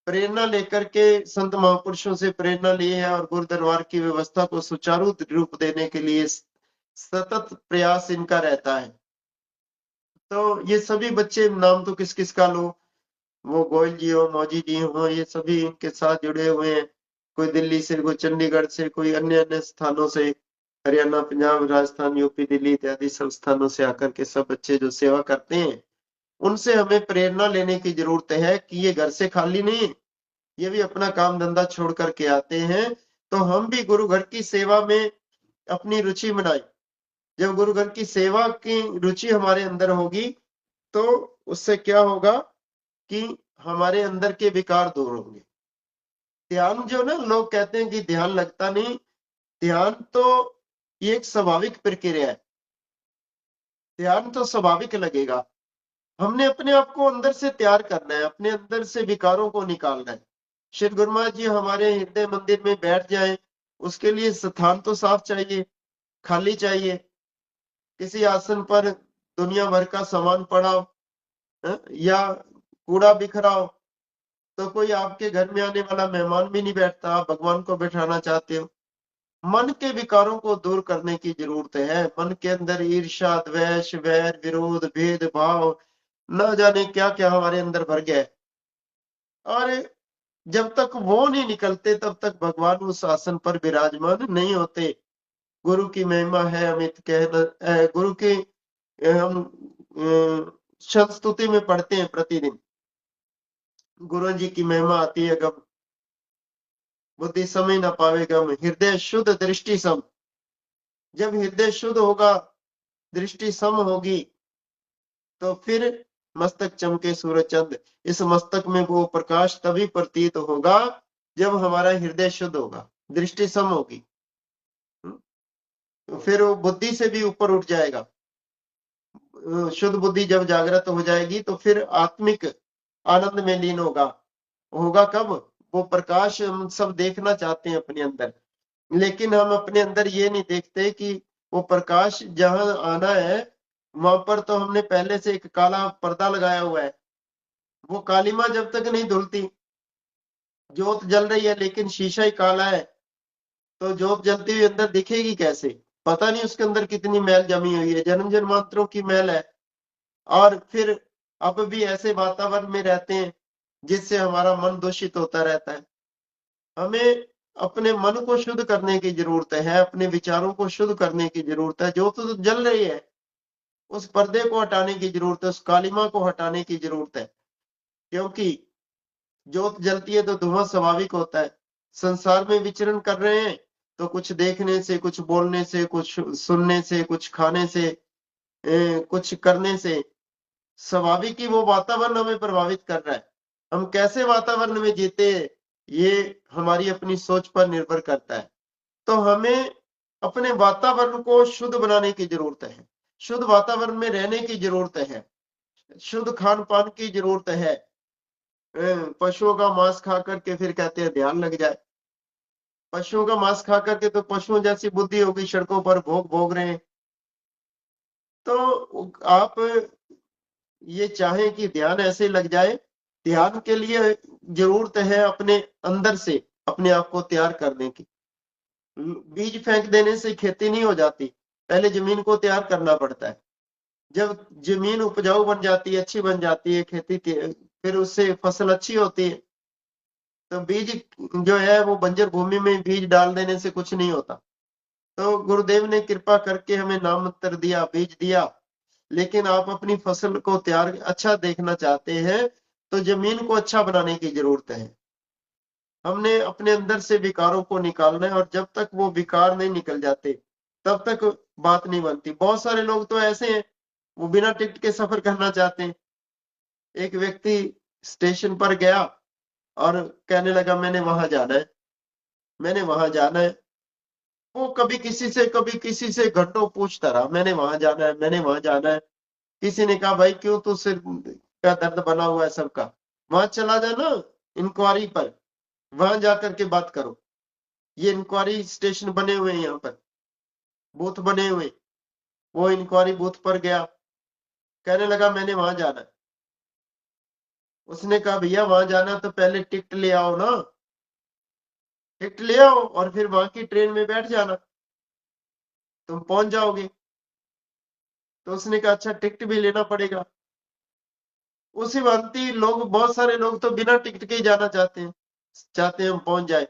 प्रेरणा लेकर के संत महापुरुषों से प्रेरणा ली है और गुरु दरबार की व्यवस्था को सुचारू रूप देने के लिए सतत प्रयास इनका रहता है। तो ये सभी बच्चे, नाम तो किस किस का लो, वो गोयल जी हो, मौजी जी हो, ये सभी इनके साथ जुड़े हुए हैं। कोई दिल्ली से, कोई चंडीगढ़ से, कोई अन्य अन्य स्थानों से, हरियाणा, पंजाब, राजस्थान, यूपी, दिल्ली इत्यादि सब स्थानों से आकर के सब बच्चे जो सेवा करते हैं, उनसे हमें प्रेरणा लेने की जरूरत है कि ये घर से खाली नहीं है, ये भी अपना काम धंधा छोड़ करके आते हैं। तो हम भी गुरु घर की सेवा में अपनी रुचि बनाए। जब गुरु घर की सेवा की रुचि हमारे अंदर होगी तो उससे क्या होगा कि हमारे अंदर के विकार दूर होंगे। ध्यान जो ना, लोग कहते हैं कि ध्यान लगता नहीं, ध्यान तो ये एक स्वाभाविक प्रक्रिया है। ध्यान तो स्वाभाविक लगेगा, हमने अपने आप को अंदर से तैयार करना है, अपने अंदर से विकारों को निकालना है। श्री गुरु महाराज जी हमारे हृदय मंदिर में बैठ जाएं, उसके लिए स्थान तो साफ चाहिए, खाली चाहिए। किसी आसन पर दुनिया भर का सामान पड़ा हो या कूड़ा बिखरा हो तो कोई आपके घर में आने वाला मेहमान भी नहीं बैठता। आप भगवान को बैठाना चाहते हो, मन के विकारों को दूर करने की जरूरत है। मन के अंदर ईर्ष्या, द्वेष, वैर, विरोध, भेदभाव, न जाने क्या क्या हमारे अंदर भर गया है। और जब तक वो नहीं निकलते तब तक भगवान उस आसन पर विराजमान नहीं होते। गुरु की महिमा है अमित कहना, गुरु की हम शब्द स्तुति में पढ़ते हैं प्रतिदिन, गुरु जी की महिमा आती है गम, बुद्धि समझ न पावे गम, हृदय शुद्ध दृष्टि सम। जब हृदय शुद्ध होगा, दृष्टि सम होगी, तो फिर मस्तक चमके सूरज चंद। इस मस्तक में वो प्रकाश तभी प्रतीत होगा जब हमारा हृदय शुद्ध होगा, दृष्टि सम होगी। तो फिर वो बुद्धि से भी ऊपर उठ जाएगा। शुद्ध बुद्धि जब जागृत हो जाएगी तो फिर आत्मिक आनंद में लीन होगा। होगा कब? वो प्रकाश हम सब देखना चाहते हैं अपने अंदर, लेकिन हम अपने अंदर ये नहीं देखते कि वो प्रकाश जहां आना है वहां पर तो हमने पहले से एक काला पर्दा लगाया हुआ है। वो कालीमा जब तक नहीं धुलती, जोत जल रही है लेकिन शीशा ही काला है, तो जोत जलती हुई अंदर दिखेगी कैसे? पता नहीं उसके अंदर कितनी मैल जमी हुई है, जन्म जन्मांतरों की मैल है। और फिर अब भी ऐसे वातावरण में रहते हैं जिससे हमारा मन दूषित होता रहता है। हमें अपने मन को शुद्ध करने की जरूरत है, अपने विचारों को शुद्ध करने की जरूरत है। जो तो जल रही है उस पर्दे को हटाने की जरूरत है, उस कालिमा को हटाने की जरूरत है। क्योंकि जोत जलती है तो धुआं स्वाभाविक होता है। संसार में विचरण कर रहे हैं तो कुछ देखने से, कुछ बोलने से, कुछ सुनने से, कुछ खाने से, कुछ करने से स्वाभाविक ही वो वातावरण हमें प्रभावित कर रहा है। हम कैसे वातावरण में जीते हैं ये हमारी अपनी सोच पर निर्भर करता है। तो हमें अपने वातावरण को शुद्ध बनाने की जरूरत है, शुद्ध वातावरण में रहने की जरूरत है, शुद्ध खान पान की जरूरत है। पशुओं का मांस खा करके फिर कहते हैं ध्यान लग जाए। पशुओं का मांस खा करके तो पशुओं जैसी बुद्धि होगी, सड़कों पर भोग भोग रहे हैं। तो आप ये चाहें कि ध्यान ऐसे लग जाए, ध्यान के लिए जरूरत है अपने अंदर से अपने आप को तैयार करने की। बीज फेंक देने से खेती नहीं हो जाती, पहले जमीन को तैयार करना पड़ता है। जब जमीन उपजाऊ बन जाती है, अच्छी बन जाती है खेती, फिर उससे फसल अच्छी होती है। तो बीज जो है वो बंजर भूमि में बीज डाल देने से कुछ नहीं होता। तो गुरुदेव ने कृपा करके हमें नाम मंत्र दिया, बीज दिया, लेकिन आप अपनी फसल को तैयार अच्छा देखना चाहते हैं तो जमीन को अच्छा बनाने की जरूरत है। हमने अपने अंदर से विकारों को निकालना है, और जब तक वो विकार नहीं निकल जाते तब तक बात नहीं बनती। बहुत सारे लोग तो ऐसे हैं वो बिना टिकट के सफर करना चाहते हैं। एक व्यक्ति स्टेशन पर गया और कहने लगा मैंने वहां जाना है, मैंने वहां जाना है। वो कभी किसी से घंटों पूछता रहा, मैंने वहां जाना है, मैंने वहां जाना है। किसी ने कहा भाई क्यों, तो सिर का दर्द बना हुआ है सबका, वहां चला जाना इंक्वायरी पर, वहां जाकर के बात करो। ये इंक्वायरी स्टेशन बने हुए हैं, यहाँ पर बूथ बने हुए। वो इंक्वायरी बूथ पर गया, कहने लगा मैंने वहां जाना है। उसने कहा भैया वहां जाना तो पहले टिकट ले आओ ना, टिकट ले आओ और फिर वहां की ट्रेन में बैठ जाना, तुम पहुंच जाओगे। तो उसने कहा अच्छा टिकट भी लेना पड़ेगा। उसी भांति लोग, बहुत सारे लोग तो बिना टिकट के ही जाना चाहते हैं, चाहते हैं हम पहुंच जाए।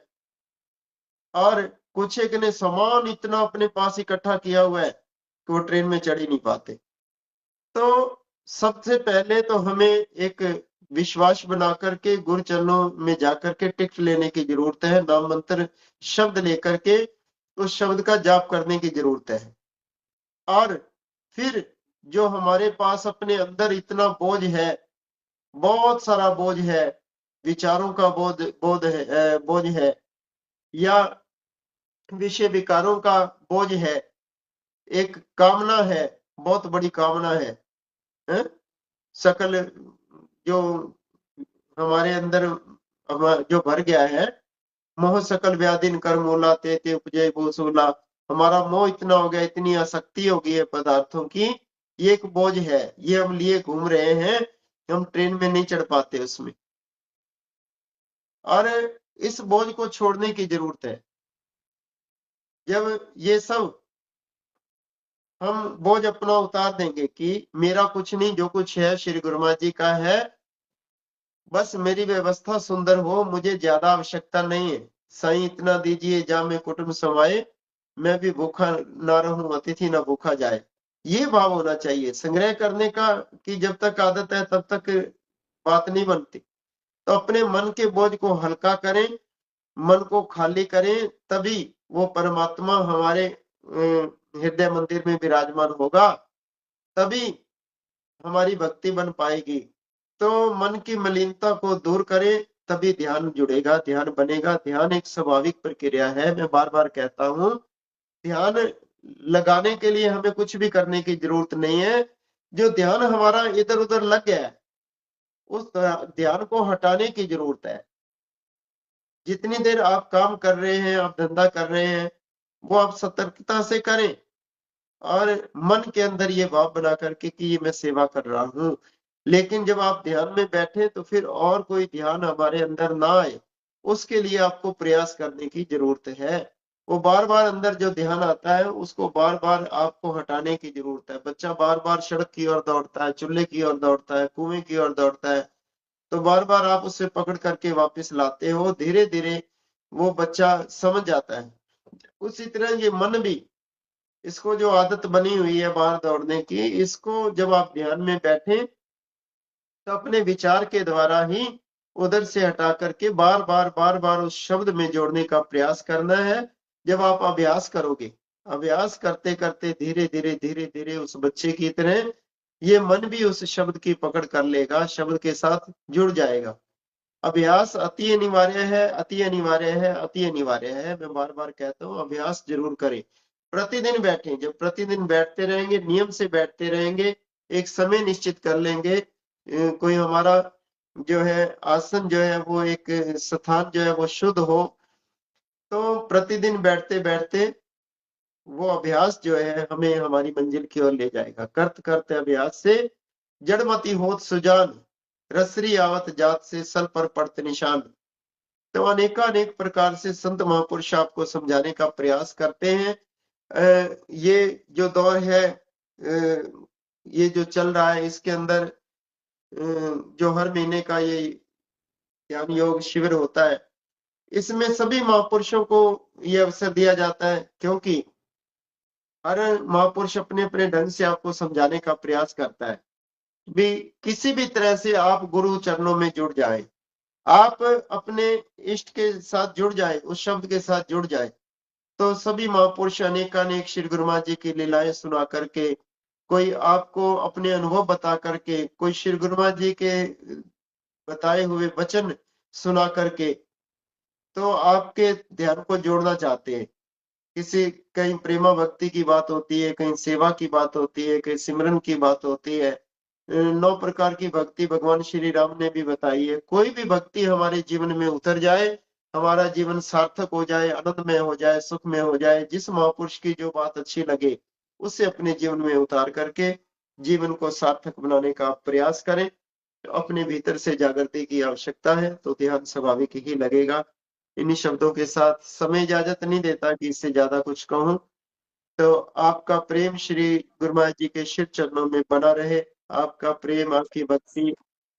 और कुछ एक ने सामान इतना अपने पास इकट्ठा किया हुआ है कि वो ट्रेन में चढ़ ही नहीं पाते। तो सबसे पहले तो हमें एक विश्वास बना करके गुरु चरणों में जाकर के टिकट लेने की जरूरत है, नाम मंत्र शब्द लेकर के उस शब्द का जाप करने की जरूरत है। और फिर जो हमारे पास अपने अंदर इतना बोझ है, बहुत सारा बोझ है, विचारों का बोझ है, या विषय विकारों का बोझ है, एक कामना है, बहुत बड़ी कामना है? सकल जो हमारे अंदर जो भर गया है, मोह सकल व्याधिन कर मूला ते ते उपजय भूसूला। हमारा मोह इतना हो गया, इतनी आसक्ति हो गई है पदार्थों की, ये एक बोझ है, ये हम लिए घूम रहे हैं, हम ट्रेन में नहीं चढ़ पाते उसमें। और इस बोझ को छोड़ने की जरूरत है। जब ये सब हम बोझ अपना उतार देंगे कि मेरा कुछ नहीं, जो कुछ है श्री गुरु महाराज जी का है, बस मेरी व्यवस्था सुंदर हो, मुझे ज्यादा आवश्यकता नहीं है। साईं इतना दीजिए जा में कुटुंब समाये, मैं भी भूखा ना रहूं, अतिथि ना भूखा जाए। ये भाव होना चाहिए संग्रह करने का, कि जब तक आदत है तब तक बात नहीं बनती। तो अपने मन के बोझ को हल्का करें, मन को खाली करें, तभी वो परमात्मा हमारे हृदय मंदिर में विराजमान होगा, तभी हमारी भक्ति बन पाएगी। तो मन की मलिनता को दूर करें, तभी ध्यान जुड़ेगा, ध्यान बनेगा। ध्यान एक स्वाभाविक प्रक्रिया है, मैं बार बार कहता हूँ। ध्यान लगाने के लिए हमें कुछ भी करने की जरूरत नहीं है। जो ध्यान हमारा इधर उधर लग गया है, उस ध्यान को हटाने की जरूरत है। जितनी देर आप काम कर रहे हैं, आप धंधा कर रहे हैं, वो आप सतर्कता से करें, और मन के अंदर ये भाव बना करके कि ये मैं सेवा कर रहा हूँ। लेकिन जब आप ध्यान में बैठे तो फिर और कोई ध्यान हमारे अंदर ना आए, उसके लिए आपको प्रयास करने की जरूरत है। वो बार बार अंदर जो ध्यान आता है, उसको बार बार आपको हटाने की जरूरत है। बच्चा बार बार सड़क की ओर दौड़ता है, चूल्हे की ओर दौड़ता है, कुएं की ओर दौड़ता है, तो बार बार आप उसे पकड़ करके वापस लाते हो, धीरे धीरे वो बच्चा समझ जाता है। उसी तरह ये मन भी, इसको जो आदत बनी हुई है बाहर दौड़ने की, इसको जब आप ध्यान में बैठे तो अपने विचार के द्वारा ही उधर से हटा करके बार बार उस शब्द में जोड़ने का प्रयास करना है। जब आप अभ्यास करोगे, अभ्यास करते करते धीरे धीरे उस बच्चे की तरह ये मन भी उस शब्द की पकड़ कर लेगा, शब्द के साथ जुड़ जाएगा। अभ्यास अति अनिवार्य है, अति अनिवार्य है, अति अनिवार्य है। मैं बार बार कहता हूँ, अभ्यास जरूर करें। प्रतिदिन बैठें, जब प्रतिदिन बैठते रहेंगे, नियम से बैठते रहेंगे, एक समय निश्चित कर लेंगे, कोई हमारा जो है आसन जो है वो एक स्थान जो है वो शुद्ध हो, तो प्रतिदिन बैठते बैठते वो अभ्यास जो है हमें हमारी मंजिल की ओर ले जाएगा। करते करते अभ्यास से जड़मति होत सुजान, रसरी आवत जात से सल पर पड़त निशान। तो अनेकानेक प्रकार से संत महापुरुष आपको समझाने का प्रयास करते हैं। ये जो दौर है, ये जो चल रहा है, इसके अंदर जो हर महीने का ये ज्ञान योग शिविर होता है, इसमें सभी महापुरुषों को ये अवसर दिया जाता है, क्योंकि हर महापुरुष अपने अपने ढंग से आपको समझाने का प्रयास करता है। भी किसी भी तरह से आप गुरु चरणों में जुड़ जाए, आप अपने इष्ट के साथ जुड़ जाए, उस शब्द के साथ जुड़ जाए, तो सभी महापुरुष अनेकानेक श्री गुरु महाराज जी की लीलाएं सुना करके, कोई आपको अपने अनुभव बता करके, कोई श्री गुरु महाराज जी के बताए हुए वचन सुना करके, तो आपके ध्यान को जोड़ना चाहते हैं। किसी कहीं प्रेमा भक्ति की बात होती है, कहीं सेवा की बात होती है, कहीं सिमरन की बात होती है। 9 प्रकार की भक्ति भगवान श्री राम ने भी बताई है। कोई भी भक्ति हमारे जीवन में उतर जाए, हमारा जीवन सार्थक हो जाए, आनंदमय हो जाए, सुख में हो जाए। जिस महापुरुष की जो बात अच्छी लगे, उसे अपने जीवन में उतार करके जीवन को सार्थक बनाने का प्रयास करें। अपने भीतर से जागृति की आवश्यकता है, तो ध्यान स्वाभाविक ही लगेगा। इन्हीं शब्दों के साथ समय इजाजत नहीं देता कि इससे ज्यादा कुछ कहूं। तो आपका प्रेम श्री गुरु महाराज जी के शिव चरणों में बना रहे। आपका प्रेम, आपकी भक्ति,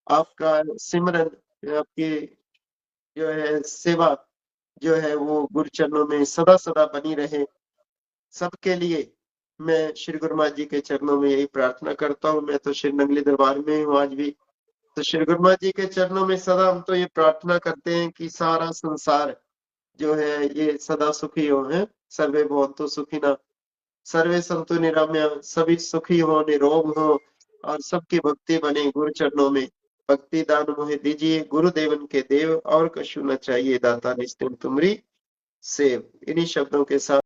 आपका सिमरन, आपकी जो है सेवा जो है वो गुरु चरणों में सदा सदा बनी रहे। सबके लिए मैं श्री गुरु महाराज जी के चरणों में यही प्रार्थना करता हूँ। मैं तो श्री नंगली दरबार में हूँ आज भी, तो श्री गुरु महाराज जी के चरणों में सदा हम तो ये प्रार्थना करते हैं कि सारा संसार जो है ये सदा सुखी हो। है सर्वे भवन्तु सुखिनः, सर्वे सन्तु निरामया, सभी सुखी हो, निरोग हो, और सबकी भक्ति बने गुरु चरणों में। भक्ति दान मोहे दीजिए गुरुदेवन के देव, और कछु न चाहिए दाता निस्तेम तुमरी सेव। इन्हीं शब्दों के साथ